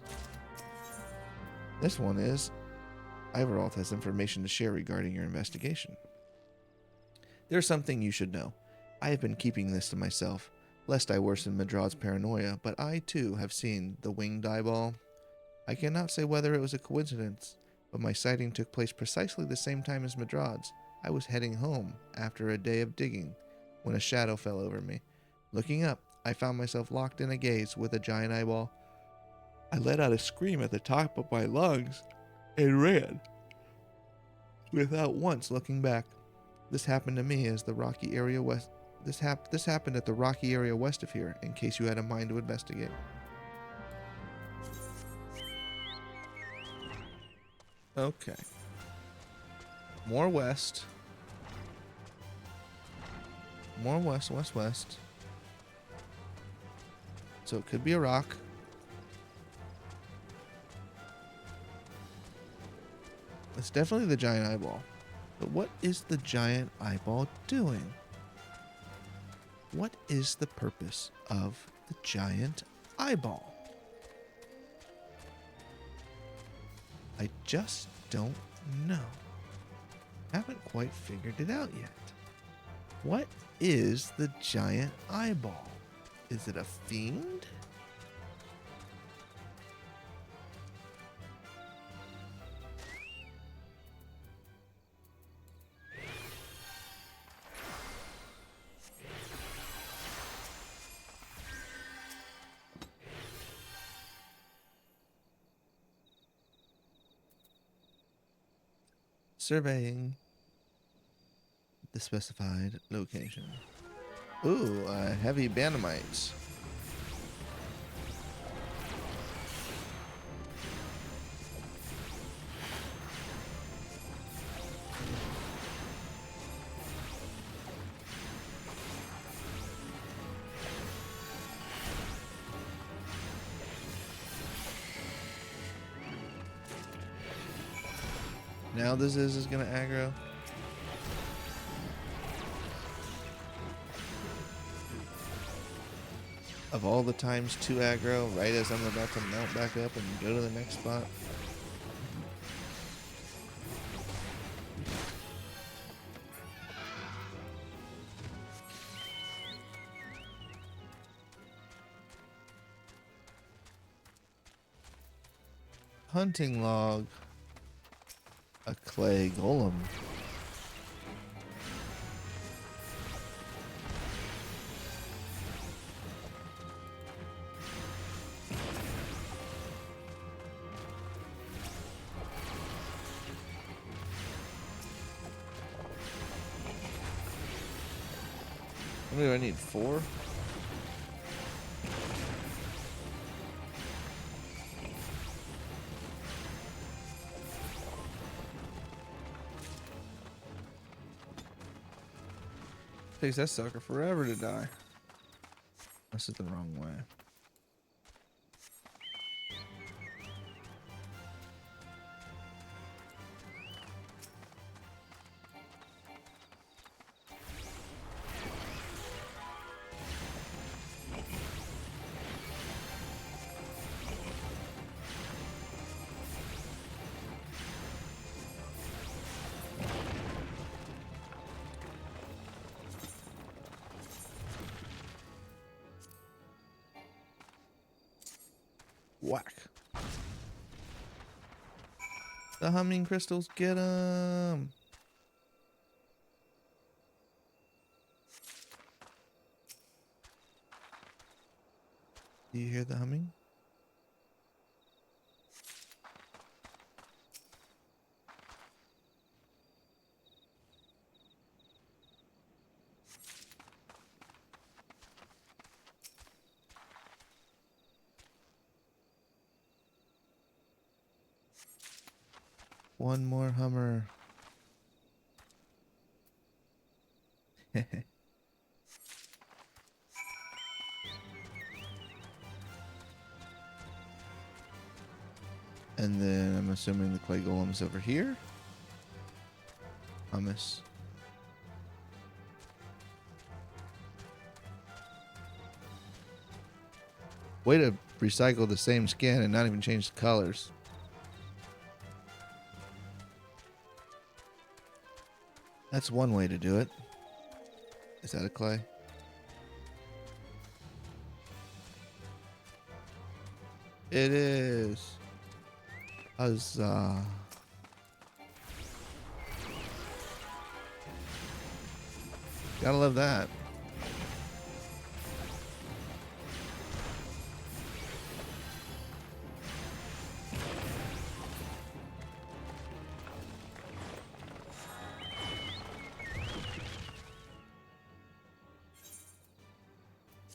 This one is, Iveralth has information to share regarding your investigation. There's something you should know. I have been keeping this to myself, lest I worsen Madrod's paranoia, but I too have seen the winged eyeball. I cannot say whether it was a coincidence, but my sighting took place precisely the same time as Madrod's. I was heading home after a day of digging when a shadow fell over me. Looking up, I found myself locked in a gaze with a giant eyeball. I let out a scream at the top of my lungs and ran without once looking back. This happened to me as the rocky area west. This happened at the rocky area west of here, in case you had a mind to investigate. Okay. More west. More west, west, west. So it could be a rock. It's definitely the giant eyeball. But what is the giant eyeball doing? What is the purpose of the giant eyeball? I just don't know. Haven't quite figured it out yet. What is the giant eyeball? Is it a fiend? Surveying the specified location. Ooh, heavy banamites. Now this is gonna aggro. Of all the times to aggro, right as I'm about to mount back up and go to the next spot. Hunting log. A clay golem. How many do I need? 4? Takes that sucker forever to die. This is the wrong way. Whack. The humming crystals, get them. Do you hear the humming? One more hummer. And then I'm assuming the clay golem's over here. Hummus. Way to recycle the same skin and not even change the colors. That's one way to do it. Is that a clay? It is. Huzzah. Gotta love that.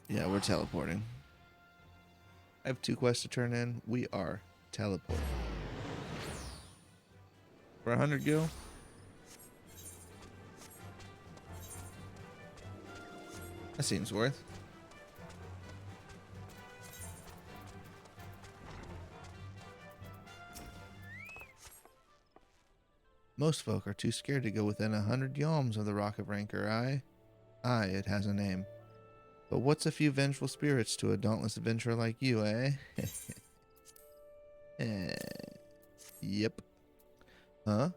Yeah, we're teleporting. I have 2 quests to turn in. We are teleporting. For 100 gil? That seems worth. Most folk are too scared to go within 100 yalms of the Rock of Rancor. Aye, it has a name. But what's a few vengeful spirits to a dauntless adventurer like you, eh? Yep. Huh?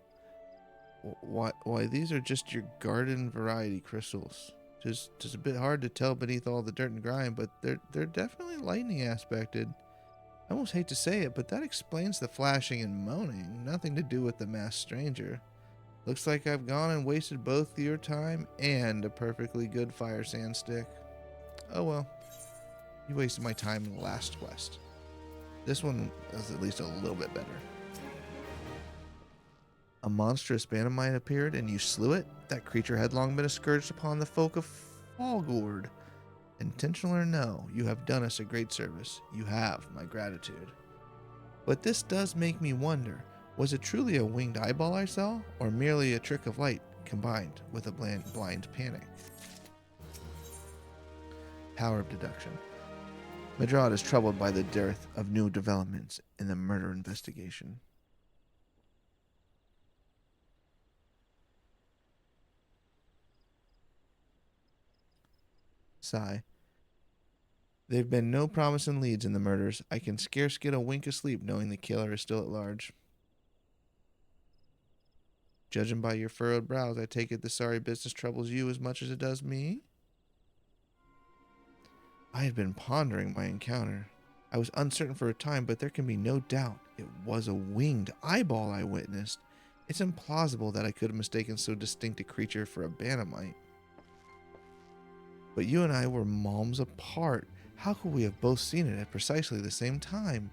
Why, these are just your garden variety crystals. Just a bit hard to tell beneath all the dirt and grime, but they're definitely lightning aspected. I almost hate to say it, but that explains the flashing and moaning. Nothing to do with the masked stranger. Looks like I've gone and wasted both your time and a perfectly good fire sand stick. Oh well. You wasted my time in the last quest. This one is at least a little bit better. A monstrous banamite appeared and you slew it? That creature had long been a scourge upon the folk of Fallgourd. Intentional or no, you have done us a great service. You have my gratitude. But this does make me wonder, was it truly a winged eyeball I saw, or merely a trick of light combined with a blind panic? Power of deduction. Madrod is troubled by the dearth of new developments in the murder investigation. Sigh. There've been no promising leads in the murders. I can scarce get a wink of sleep knowing the killer is still at large. Judging by your furrowed brows, I take it the sorry business troubles you as much as it does me? I had been pondering my encounter. I was uncertain for a time, but there can be no doubt it was a winged eyeball I witnessed. It's implausible that I could have mistaken so distinct a creature for a banamite. But you and I were malms apart. How could we have both seen it at precisely the same time?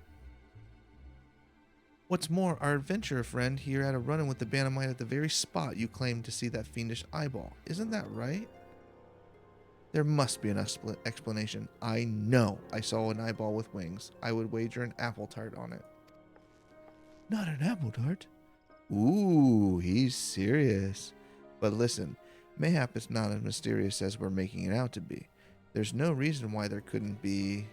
What's more, our adventurer friend here had a run-in with the banamite at the very spot you claimed to see that fiendish eyeball. Isn't that right? There must be an explanation. I know I saw an eyeball with wings. I would wager an apple tart on it. Not an apple tart? Ooh, he's serious. But listen, mayhap it's not as mysterious as we're making it out to be. There's no reason why there couldn't be...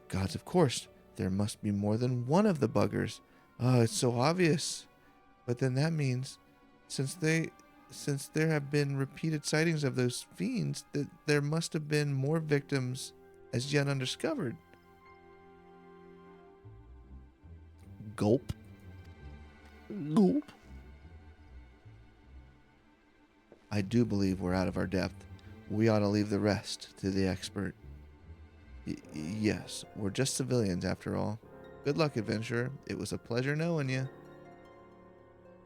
Gods, of course. There must be more than one of the buggers. It's so obvious. But then that means, since there have been repeated sightings of those fiends, that there must have been more victims as yet undiscovered. Gulp. Gulp. I do believe we're out of our depth. We ought to leave the rest to the expert. Yes, we're just civilians after all. Good luck, adventurer. It was a pleasure knowing you.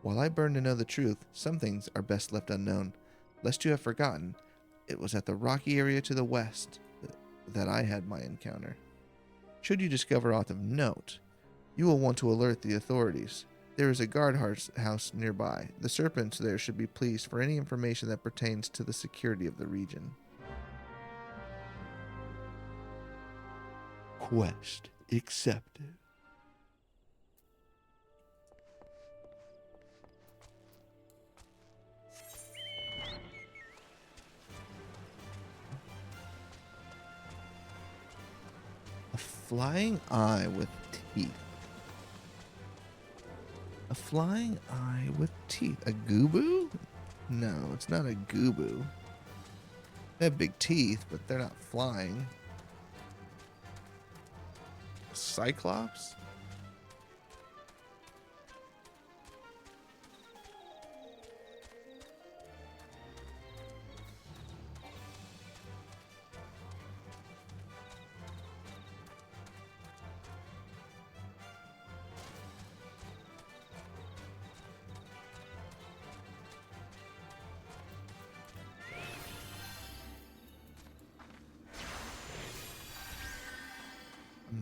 While I burn to know the truth, some things are best left unknown. Lest you have forgotten, it was at the rocky area to the west that I had my encounter. Should you discover aught of note, you will want to alert the authorities. There is a guardhouse nearby. The serpents there should be pleased for any information that pertains to the security of the region. Quest accepted. flying eye with teeth. A flying eye with teeth. A gooboo? No, it's not a gooboo. They have big teeth, but they're not flying. Cyclops?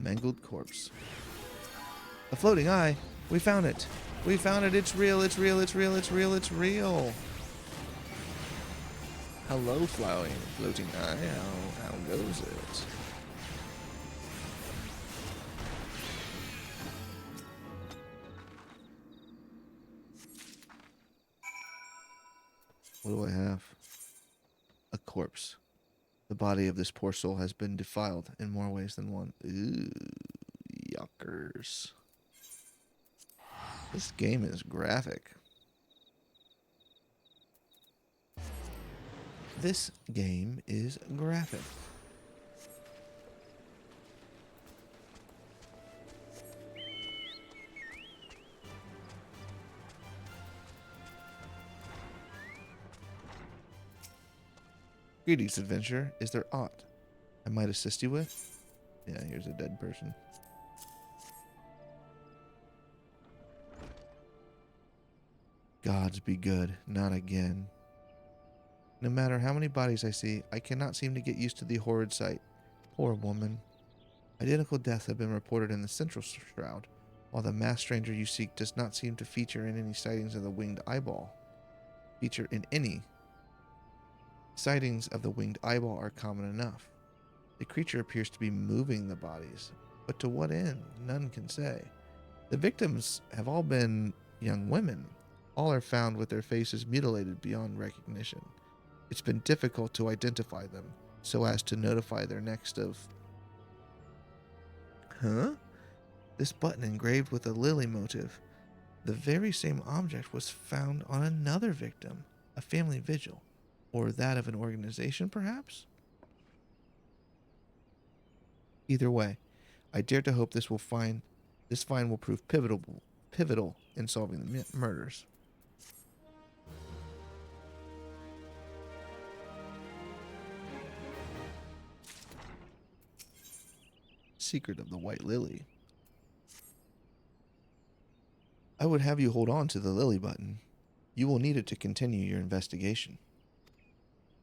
Mangled corpse. A floating eye. We found it. We found it. It's real. It's real. It's real. It's real. It's real. Hello, floating eye. How goes it? What do I have? A corpse. The body of this poor soul has been defiled in more ways than one. Ooh, yuckers. This game is graphic. This game is graphic. Greetings, adventurer. Is there aught I might assist you with? Yeah, here's a dead person. Gods be good, not again. No matter how many bodies I see, I cannot seem to get used to the horrid sight. Poor woman. Identical deaths have been reported in the central shroud, while the masked stranger you seek does not seem to feature in any sightings of the winged eyeball. Sightings of the winged eyeball are common enough. The creature appears to be moving the bodies, but to what end, none can say. The victims have all been young women. All are found with their faces mutilated beyond recognition. It's been difficult to identify them, so as to notify their next of... Huh? This button engraved with a lily motif. The very same object was found on another victim, a family vigil. Or that of an organization, perhaps? Either way, I dare to hope this find will prove pivotal in solving the murders. Secret of the White Lily. I would have you hold on to the lily button. You will need it to continue your investigation.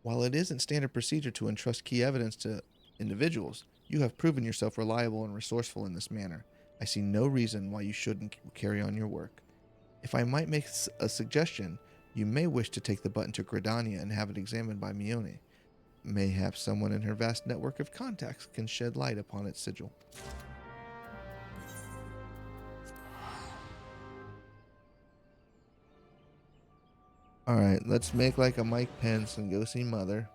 While it isn't standard procedure to entrust key evidence to individuals, you have proven yourself reliable and resourceful in this manner. I see no reason why you shouldn't carry on your work. If I might make a suggestion, you may wish to take the button to Gridania and have it examined by Mione. Mayhap someone in her vast network of contacts can shed light upon its sigil. Alright, let's make like a Mike Pence and go see Mother.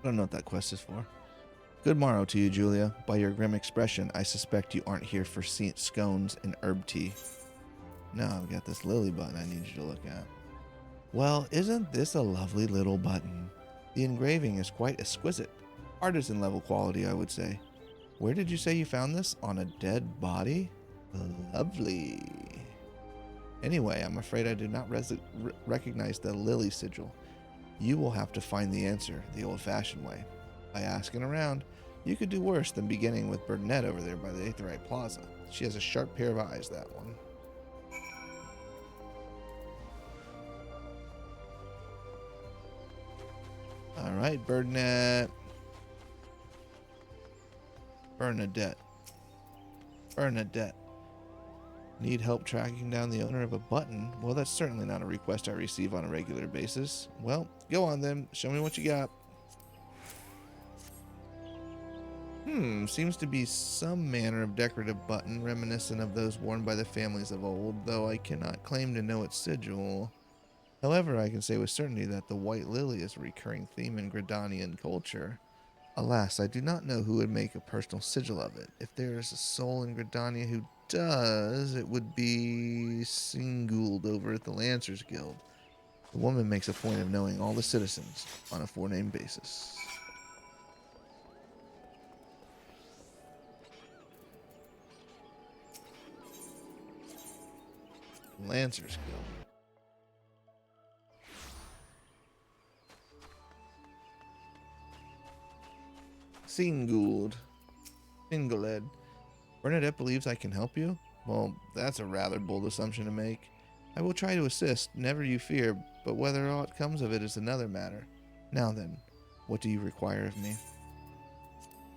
I don't know what that quest is for. Good morrow to you, Julia. By your grim expression, I suspect you aren't here for scones and herb tea. Now I've got this lily button I need you to look at. Well, isn't this a lovely little button? The engraving is quite exquisite. Artisan level quality, I would say. Where did you say you found this? On a dead body? Lovely. Anyway, I'm afraid I do not recognize the lily sigil. You will have to find the answer the old-fashioned way. By asking around, you could do worse than beginning with Burnett over there by the Aetherite Plaza. She has a sharp pair of eyes, that one. Alright, Burnett. Bernadette. Need help tracking down the owner of a button? Well, that's certainly not a request I receive on a regular basis. Well, go on then. Show me what you got. Seems to be some manner of decorative button reminiscent of those worn by the families of old, though I cannot claim to know its sigil. However, I can say with certainty that the white lily is a recurring theme in Gridanian culture. Alas, I do not know who would make a personal sigil of it. If there is a soul in Gridania who does, it would be Singould over at the Lancers Guild. The woman makes a point of knowing all the citizens on a forename basis. Lancers Guild. Singould. Bernadette believes I can help you? Well, that's a rather bold assumption to make. I will try to assist, never you fear, but whether aught comes of it is another matter. Now then, what do you require of me?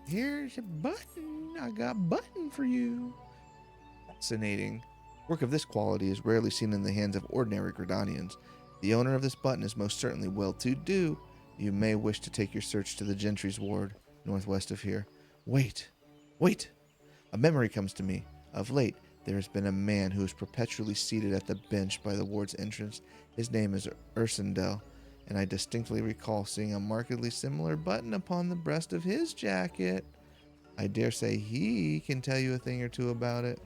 Here's a button. I got a button for you. Fascinating. Work of this quality is rarely seen in the hands of ordinary Gridanians. The owner of this button is most certainly well-to-do. You may wish to take your search to the Gentry's Ward, northwest of here. Wait! A memory comes to me. Of late, there has been a man who is perpetually seated at the bench by the ward's entrance. His name is Ursendel, and I distinctly recall seeing a markedly similar button upon the breast of his jacket. I dare say he can tell you a thing or two about it.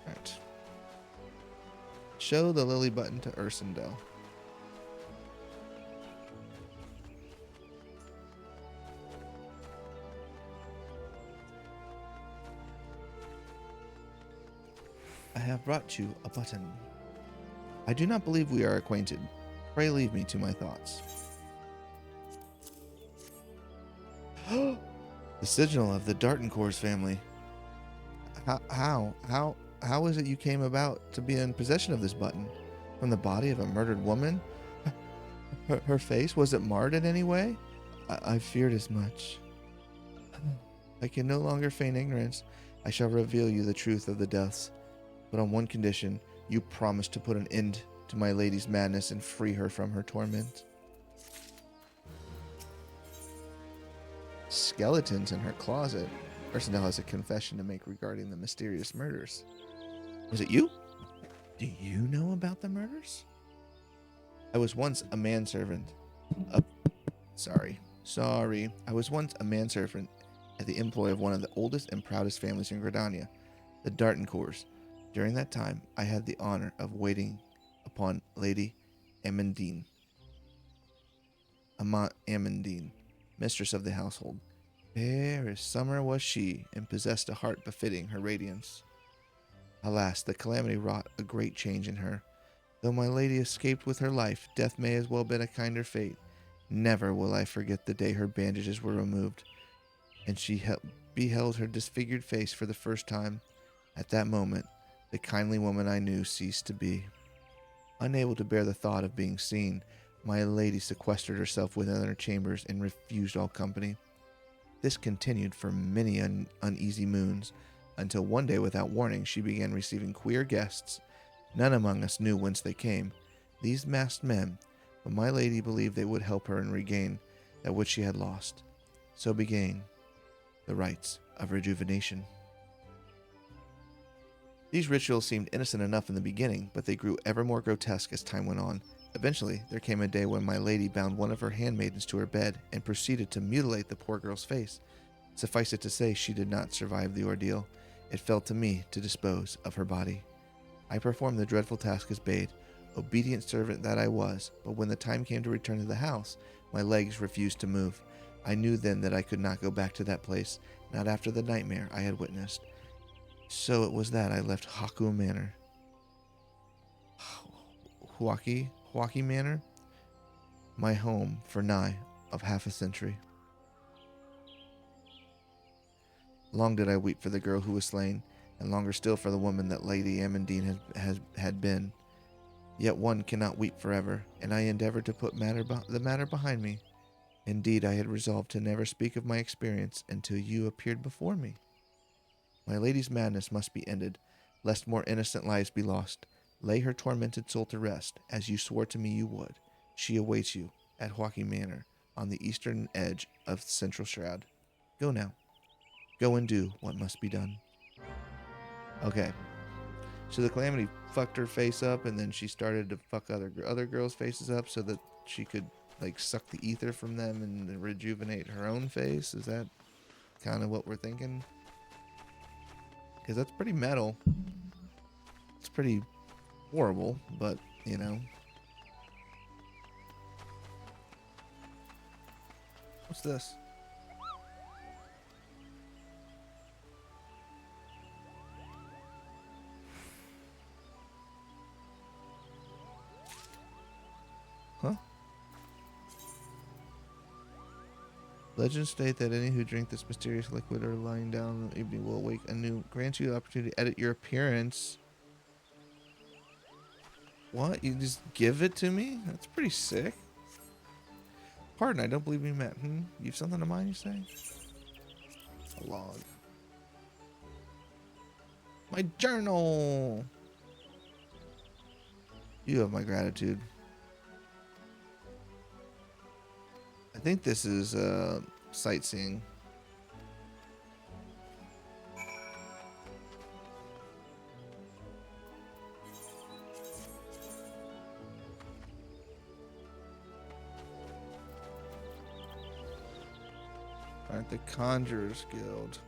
Alright. Show the lily button to Ursendel. I have brought you a button. I do not believe we are acquainted. Pray leave me to my thoughts. The sigil of the Dartencourt's family. How is it you came about to be in possession of this button? From the body of a murdered woman? Her face, was it marred in any way? I feared as much. I can no longer feign ignorance. I shall reveal you the truth of the deaths. But on one condition, you promise to put an end to my lady's madness and free her from her torment. Skeletons in her closet. Ursendel has a confession to make regarding the mysterious murders. Was it you? Do you know about the murders? I was once a manservant. Sorry. I was once a manservant at the employ of one of the oldest and proudest families in Gridania, the Dartencourts. During that time, I had the honor of waiting upon Lady Amandine. Amandine, mistress of the household. Fair as summer was she, and possessed a heart befitting her radiance. Alas, the calamity wrought a great change in her. Though my lady escaped with her life, death may as well been a kinder fate. Never will I forget the day her bandages were removed, and she beheld her disfigured face for the first time. At that moment, the kindly woman I knew ceased to be. Unable to bear the thought of being seen, my lady sequestered herself within her chambers and refused all company. This continued for many uneasy moons, until one day without warning she began receiving queer guests. None among us knew whence they came, these masked men, but my lady believed they would help her and regain that which she had lost. So began the rites of rejuvenation. These rituals seemed innocent enough in the beginning, but they grew ever more grotesque as time went on. Eventually, there came a day when my lady bound one of her handmaidens to her bed and proceeded to mutilate the poor girl's face. Suffice it to say, she did not survive the ordeal. It fell to me to dispose of her body. I performed the dreadful task as bade, obedient servant that I was, but when the time came to return to the house, my legs refused to move. I knew then that I could not go back to that place, not after the nightmare I had witnessed. So it was that I left Haukke Manor. Haukke Manor? My home for nigh of half a century. Long did I weep for the girl who was slain, and longer still for the woman that Lady Amandine had been. Yet one cannot weep forever, and I endeavored to put the matter behind me. Indeed, I had resolved to never speak of my experience until you appeared before me. My lady's madness must be ended, lest more innocent lives be lost. Lay her tormented soul to rest, as you swore to me you would. She awaits you at Haukke Manor, on the eastern edge of Central Shroud. Go now. Go and do what must be done. Okay. So the Calamity fucked her face up, and then she started to fuck other girls' faces up so that she could, like, suck the ether from them and rejuvenate her own face. Is that kind of what we're thinking? Because that's pretty metal. It's pretty horrible, but, you know. What's this? Huh? Legends state that any who drink this mysterious liquid or lying down in the evening will awake anew. Grant you the opportunity to edit your appearance. What? You just give it to me? That's pretty sick. Pardon, I don't believe we met. You have something in mind, you say? A log. My journal! You have my gratitude. I think this is sightseeing. Alright, the Conjurer's Guild.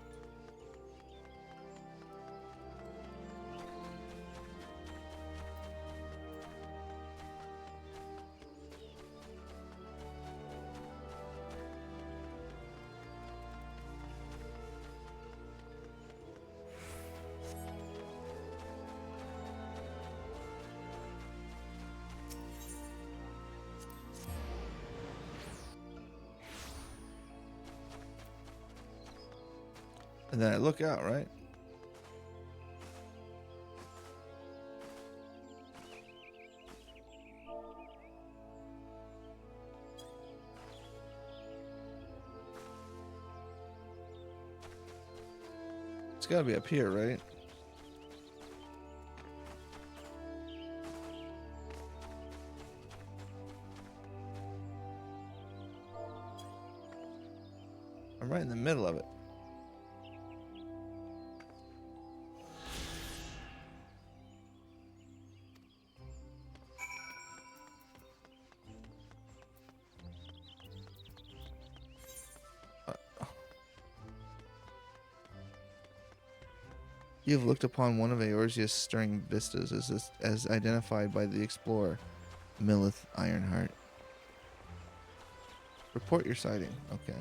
And then I look out, right? It's gotta be up here, right? I'm right in the middle of it. You have looked upon one of Eorzea's stirring vistas as identified by the explorer, Millith Ironheart. Report your sighting. Okay.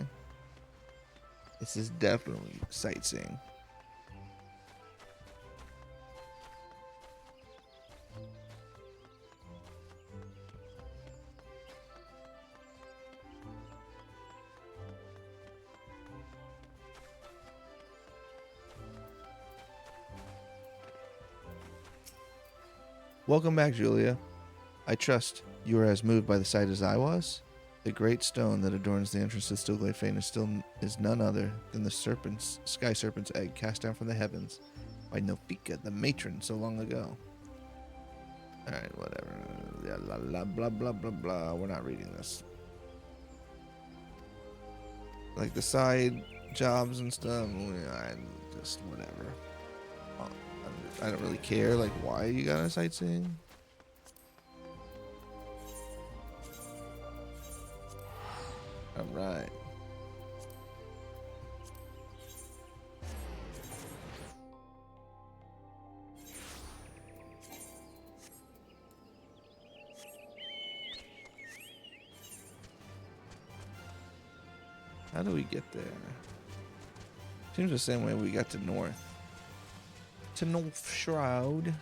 This is definitely sightseeing. Welcome back, Julia. I trust you are as moved by the sight as I was. The great stone that adorns the entrance to Stillglade Fane is none other than the sky serpent's egg cast down from the heavens by Nofika, the matron, so long ago. Alright, whatever. Yeah, blah, blah, blah, blah. We're not reading this. Like the side jobs and stuff, just whatever. I don't really care, like, why you got a sightseeing. How do we get there? Seems the same way we got to north. To North Shroud.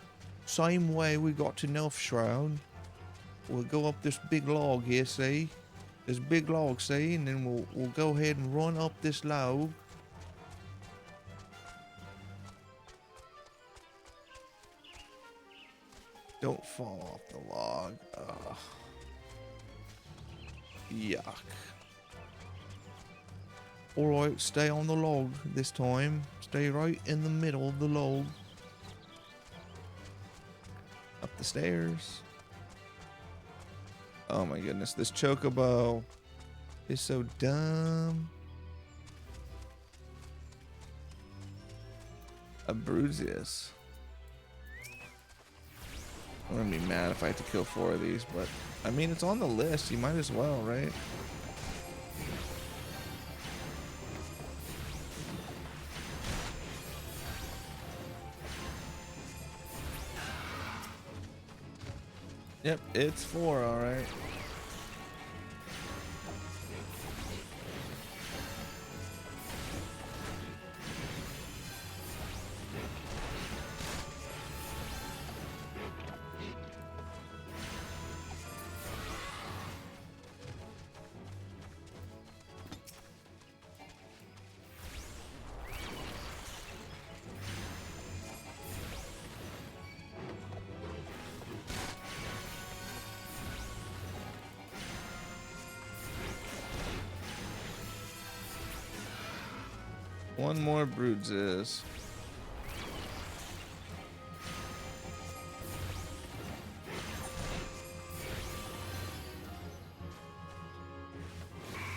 Same way we got to North Shroud. We'll go up this big log here, see? This big log, see? And then we'll go ahead and run up this log. Don't fall off the log. Ugh. Yuck. Alright, stay on the log this time. Stay right in the middle of the log. Up the stairs. Oh my goodness, this chocobo is so dumb. A bruises. I'm gonna be mad if I have to kill 4 of these, but I mean, it's on the list. You might as well, right? Yep, it's 4, all right. One more bruises.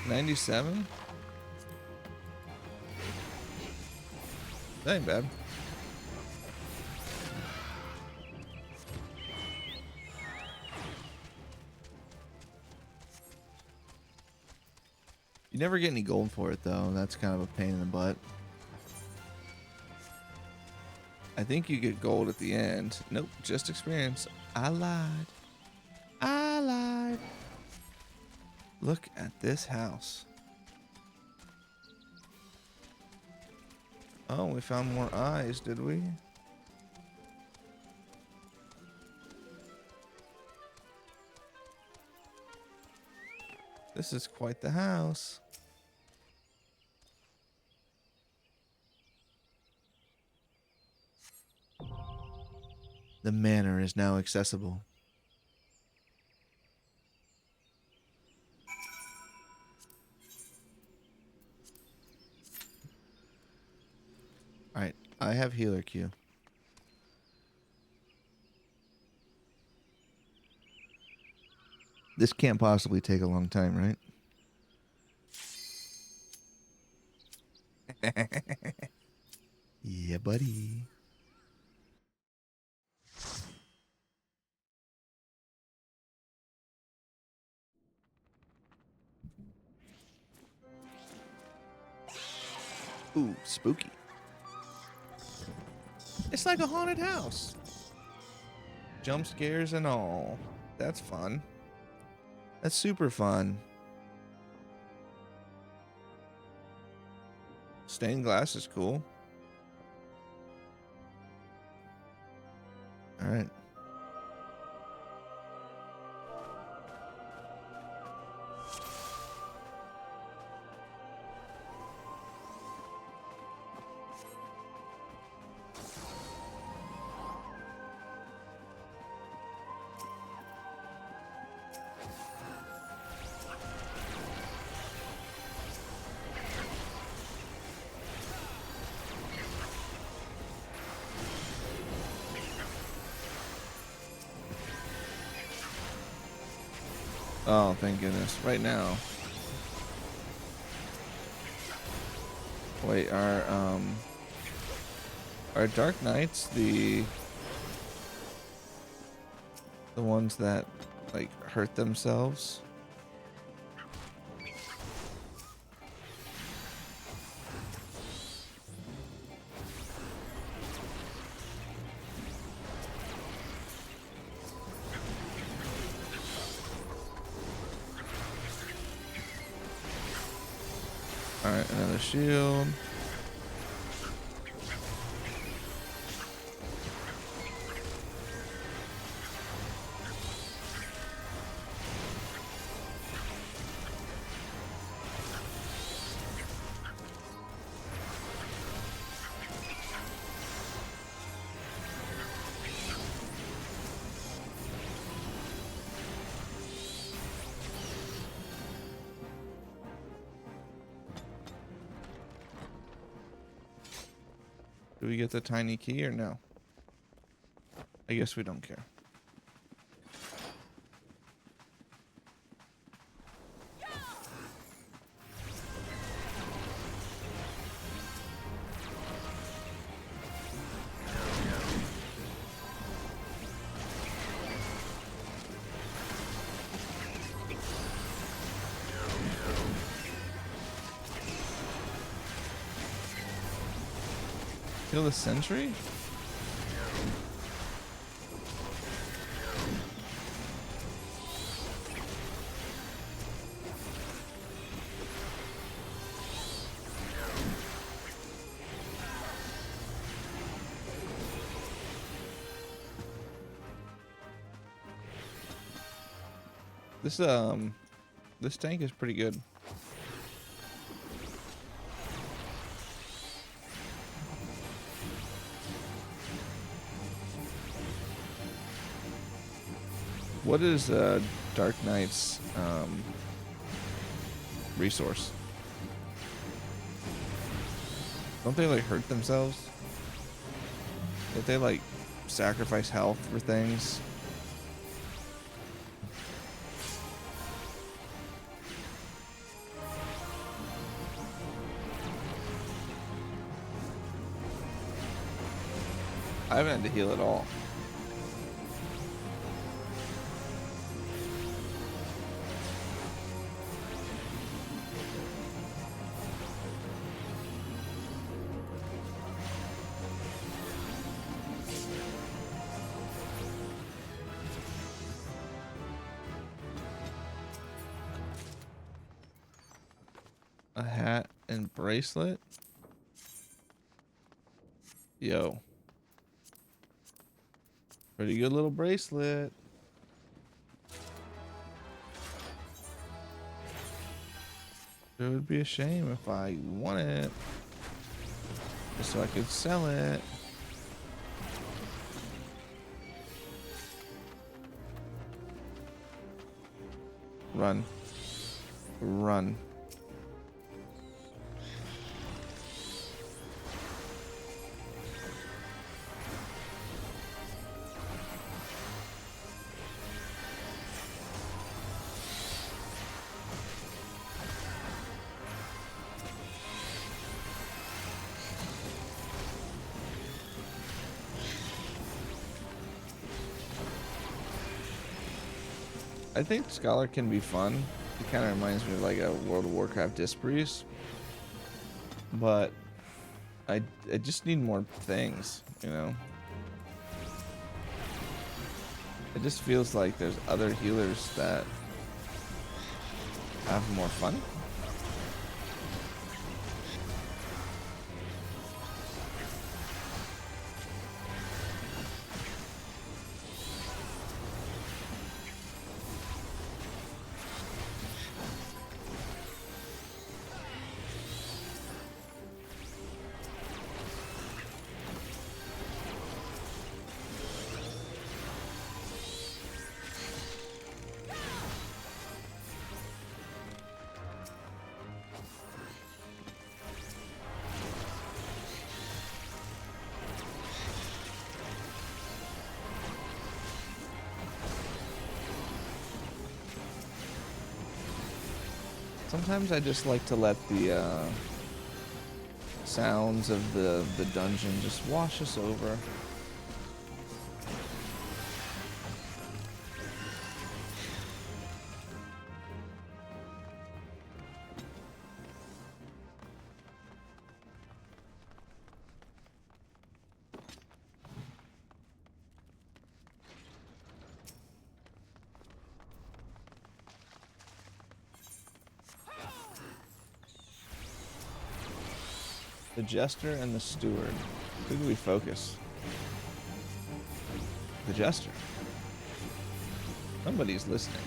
$97? That ain't bad. You never get any gold for it though. That's kind of a pain in the butt. I think you get gold at the end. Nope, just experience. I lied. I lied. Look at this house. Oh, we found more eyes, did we? This is quite the house. The manor is now accessible. Alright, I have healer Q. This can't possibly take a long time, right? Yeah, buddy. Ooh, spooky. It's like a haunted house. Jump scares and all. That's fun. That's super fun. Stained glass is cool. All right. Oh, thank goodness. Right now. Wait, are Dark Knights the ones that like hurt themselves? Alright, another shield. Do we get the tiny key or no? I guess we don't care. Kill the sentry? This tank is pretty good. What is Dark Knight's resource? Don't they like hurt themselves? Don't they like sacrifice health for things? I haven't had to heal at all. A hat and bracelet? Yo. Pretty good little bracelet. It would be a shame if I won it. Just so I could sell it. Run. Run. I think Scholar can be fun. It kind of reminds me of like a World of Warcraft disc priest. But I just need more things, you know? It just feels like there's other healers that have more fun. Sometimes I just like to let the sounds of the dungeon just wash us over. The Jester and the Steward. Who do we focus? The Jester. Somebody's listening.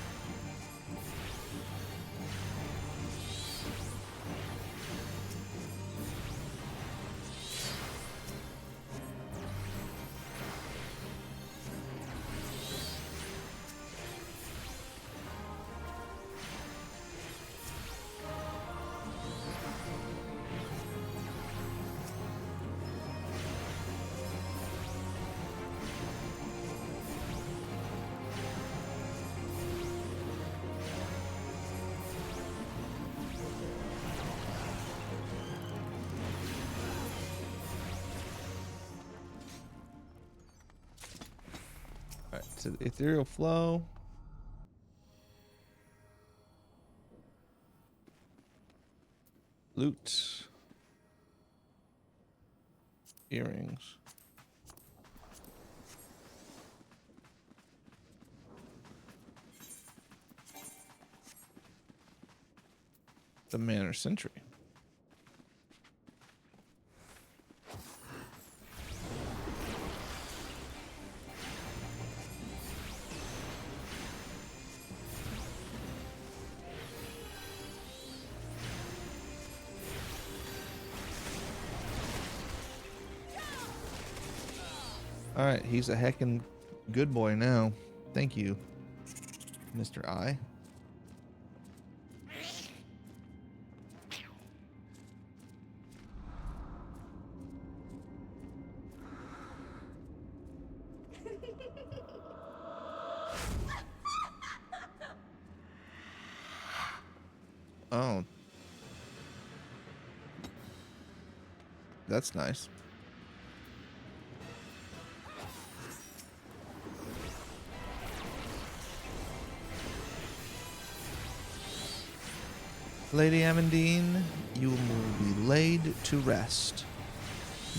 Alright, so the ethereal flow. Loot. Earrings. The Manor Sentry. All right, he's a heckin' good boy now. Thank you, Mr. I. Oh. That's nice. Lady Amandine, you will be laid to rest.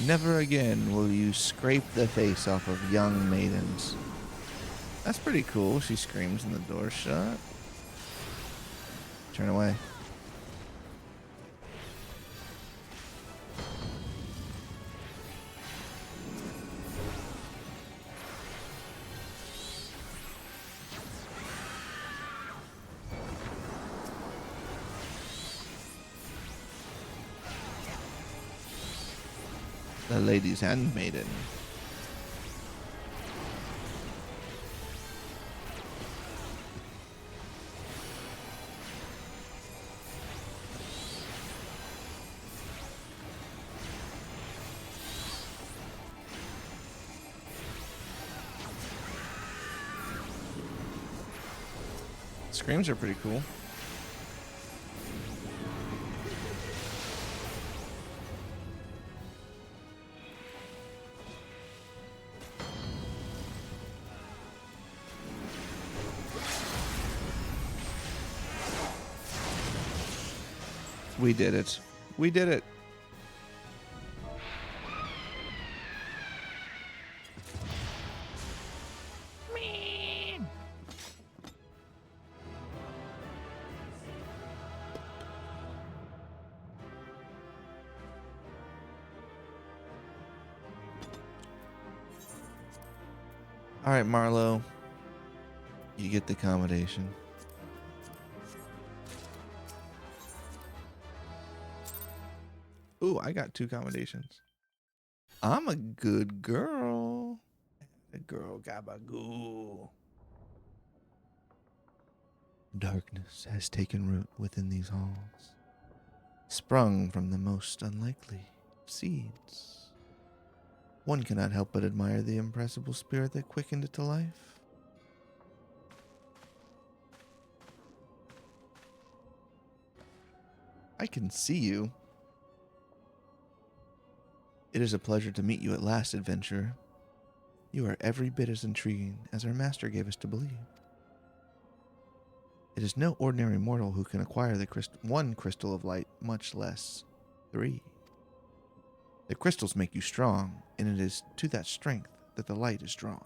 Never again will you scrape the face off of young maidens. That's pretty cool. She screams and the door's shut. Turn away. The lady's handmaiden. Screams are pretty cool. We did it. We did it. All right, Marlo. You get the accommodation. Ooh, I got 2 accommodations. I'm a good girl. The girl gabagoo. Darkness has taken root within these halls, sprung from the most unlikely of seeds. One cannot help but admire the impressible spirit that quickened it to life. I can see you. It is a pleasure to meet you at last, adventurer. You are every bit as intriguing as our master gave us to believe. It is no ordinary mortal who can acquire the one crystal of light, much less 3. The crystals make you strong, and it is to that strength that the light is drawn.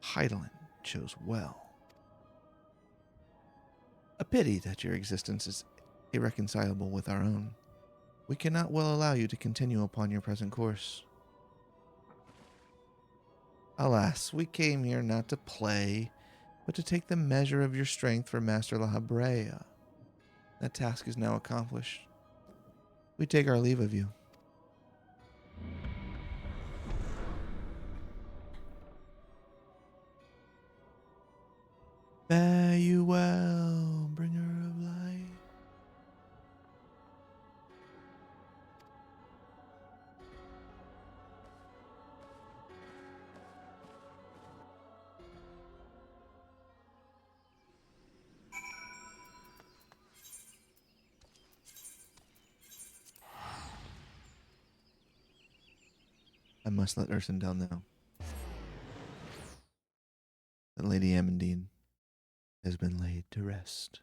Heidelin chose well. A pity that your existence is irreconcilable with our own. We cannot well allow you to continue upon your present course. Alas, we came here not to play, but to take the measure of your strength for Master Lahabrea. That task is now accomplished. We take our leave of you. Fare you well, bringer of light. I must let Ursendel know that Lady Amandine has been laid to rest.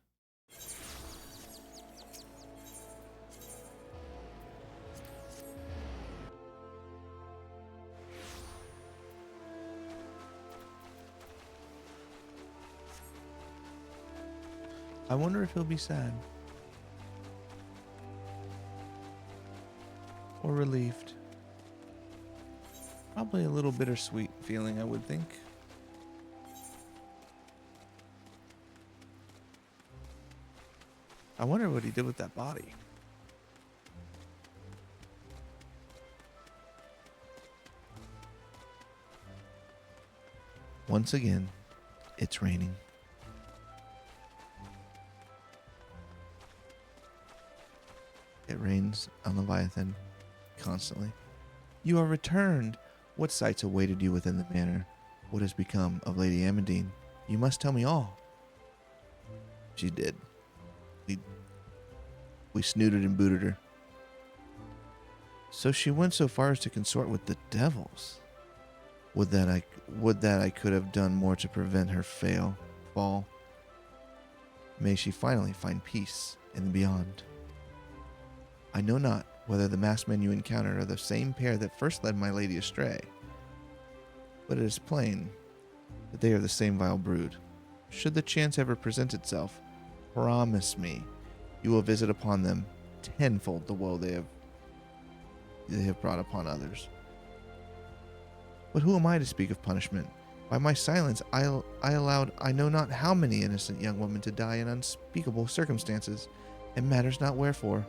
I wonder if he'll be sad or relieved. Probably a little bittersweet feeling, I would think. I wonder what he did with that body. Once again, it's raining. It rains on Leviathan constantly. You are returned. What sights awaited you within the manor? What has become of Lady Amandine? You must tell me all. She's dead. We snooted and booted her. So she went so far as to consort with the devils. Would that I could have done more to prevent her fall. May she finally find peace in the beyond. I know not whether the masked men you encountered are the same pair that first led my lady astray, but it is plain that they are the same vile brood. Should the chance ever present itself, promise me you will visit upon them tenfold the woe they have brought upon others. But who am I to speak of punishment? By my silence, I allowed I know not how many innocent young women to die in unspeakable circumstances, and matters not wherefore.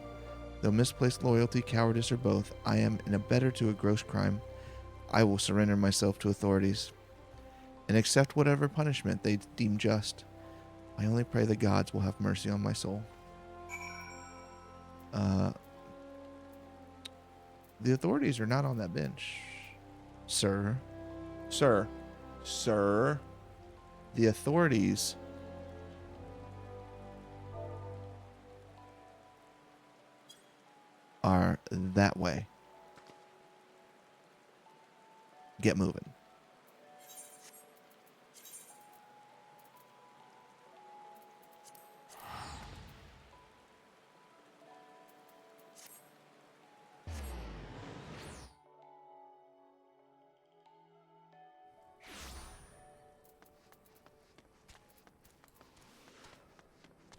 Though misplaced loyalty, cowardice, or both, I am in a better to a gross crime. I will surrender myself to authorities, and accept whatever punishment they deem just. I only pray the gods will have mercy on my soul. The authorities are not on that bench, sir. Sir. The authorities are that way. Get moving.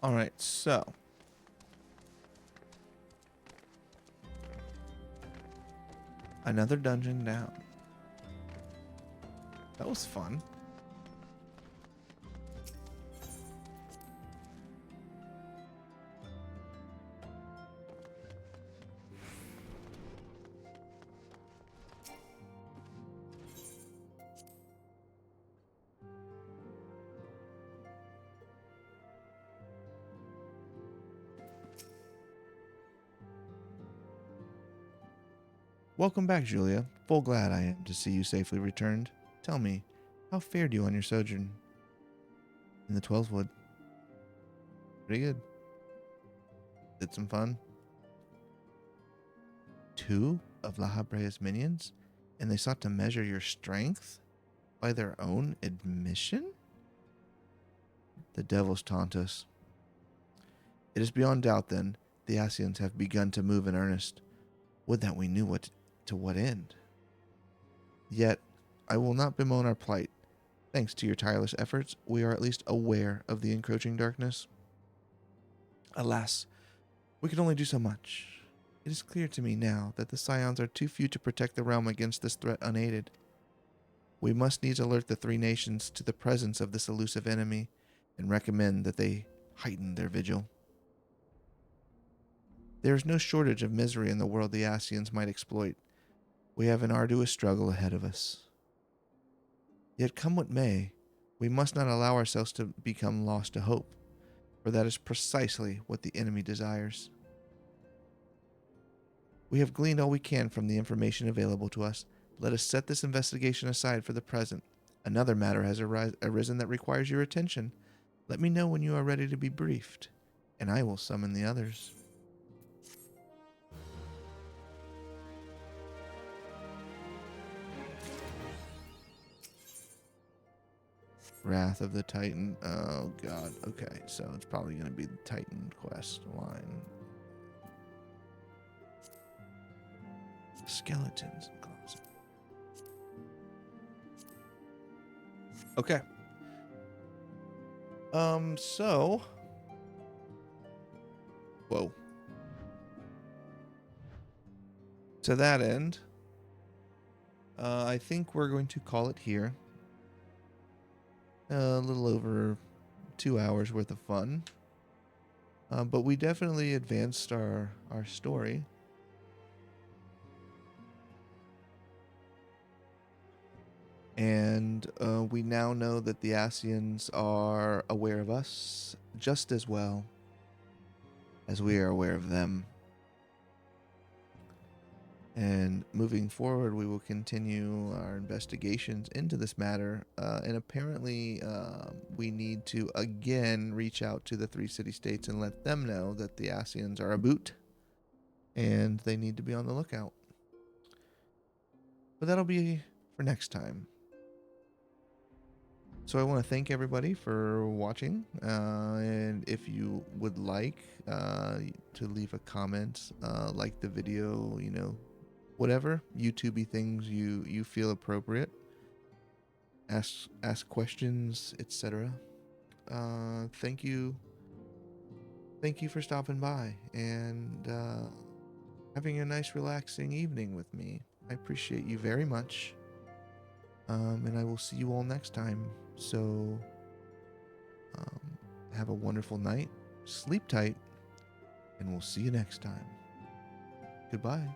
All right, so another dungeon down. That was fun. Welcome back, Julia. Full glad I am to see you safely returned. Tell me, how fared you on your sojourn in the 12th Wood? Pretty good. Did some fun. 2 of Lahabrea's minions, and they sought to measure your strength by their own admission? The devils taunt us. It is beyond doubt, then, the Scions have begun to move in earnest. Would that we knew to what end. Yet, I will not bemoan our plight. Thanks to your tireless efforts, we are at least aware of the encroaching darkness. Alas, we can only do so much. It is clear to me now that the Scions are too few to protect the realm against this threat unaided. We must needs alert the three nations to the presence of this elusive enemy and recommend that they heighten their vigil. There is no shortage of misery in the world the Ascians might exploit. We have an arduous struggle ahead of us. Yet come what may, we must not allow ourselves to become lost to hope, for that is precisely what the enemy desires. We have gleaned all we can from the information available to us. Let us set this investigation aside for the present. Another matter has arisen that requires your attention. Let me know when you are ready to be briefed, and I will summon the others. Wrath of the Titan. Oh, God. Okay, so it's probably going to be the Titan quest line. Skeletons in closet. Okay. So. Whoa. To that end, I think we're going to call it here. A little over 2 hours worth of fun. But we definitely advanced our story. And we now know that the Ascians are aware of us just as well as we are aware of them. And moving forward, we will continue our investigations into this matter. And apparently, we need to again reach out to the three city-states and let them know that the Ascians are about and they need to be on the lookout. But that'll be for next time. So I want to thank everybody for watching, and if you would like to leave a comment, like the video, whatever YouTubey things you feel appropriate, ask questions, etc. Thank you for stopping by and having a nice relaxing evening with me. I appreciate you very much. And I will see you all next time. So, have a wonderful night, sleep tight, and we'll see you next time. Goodbye.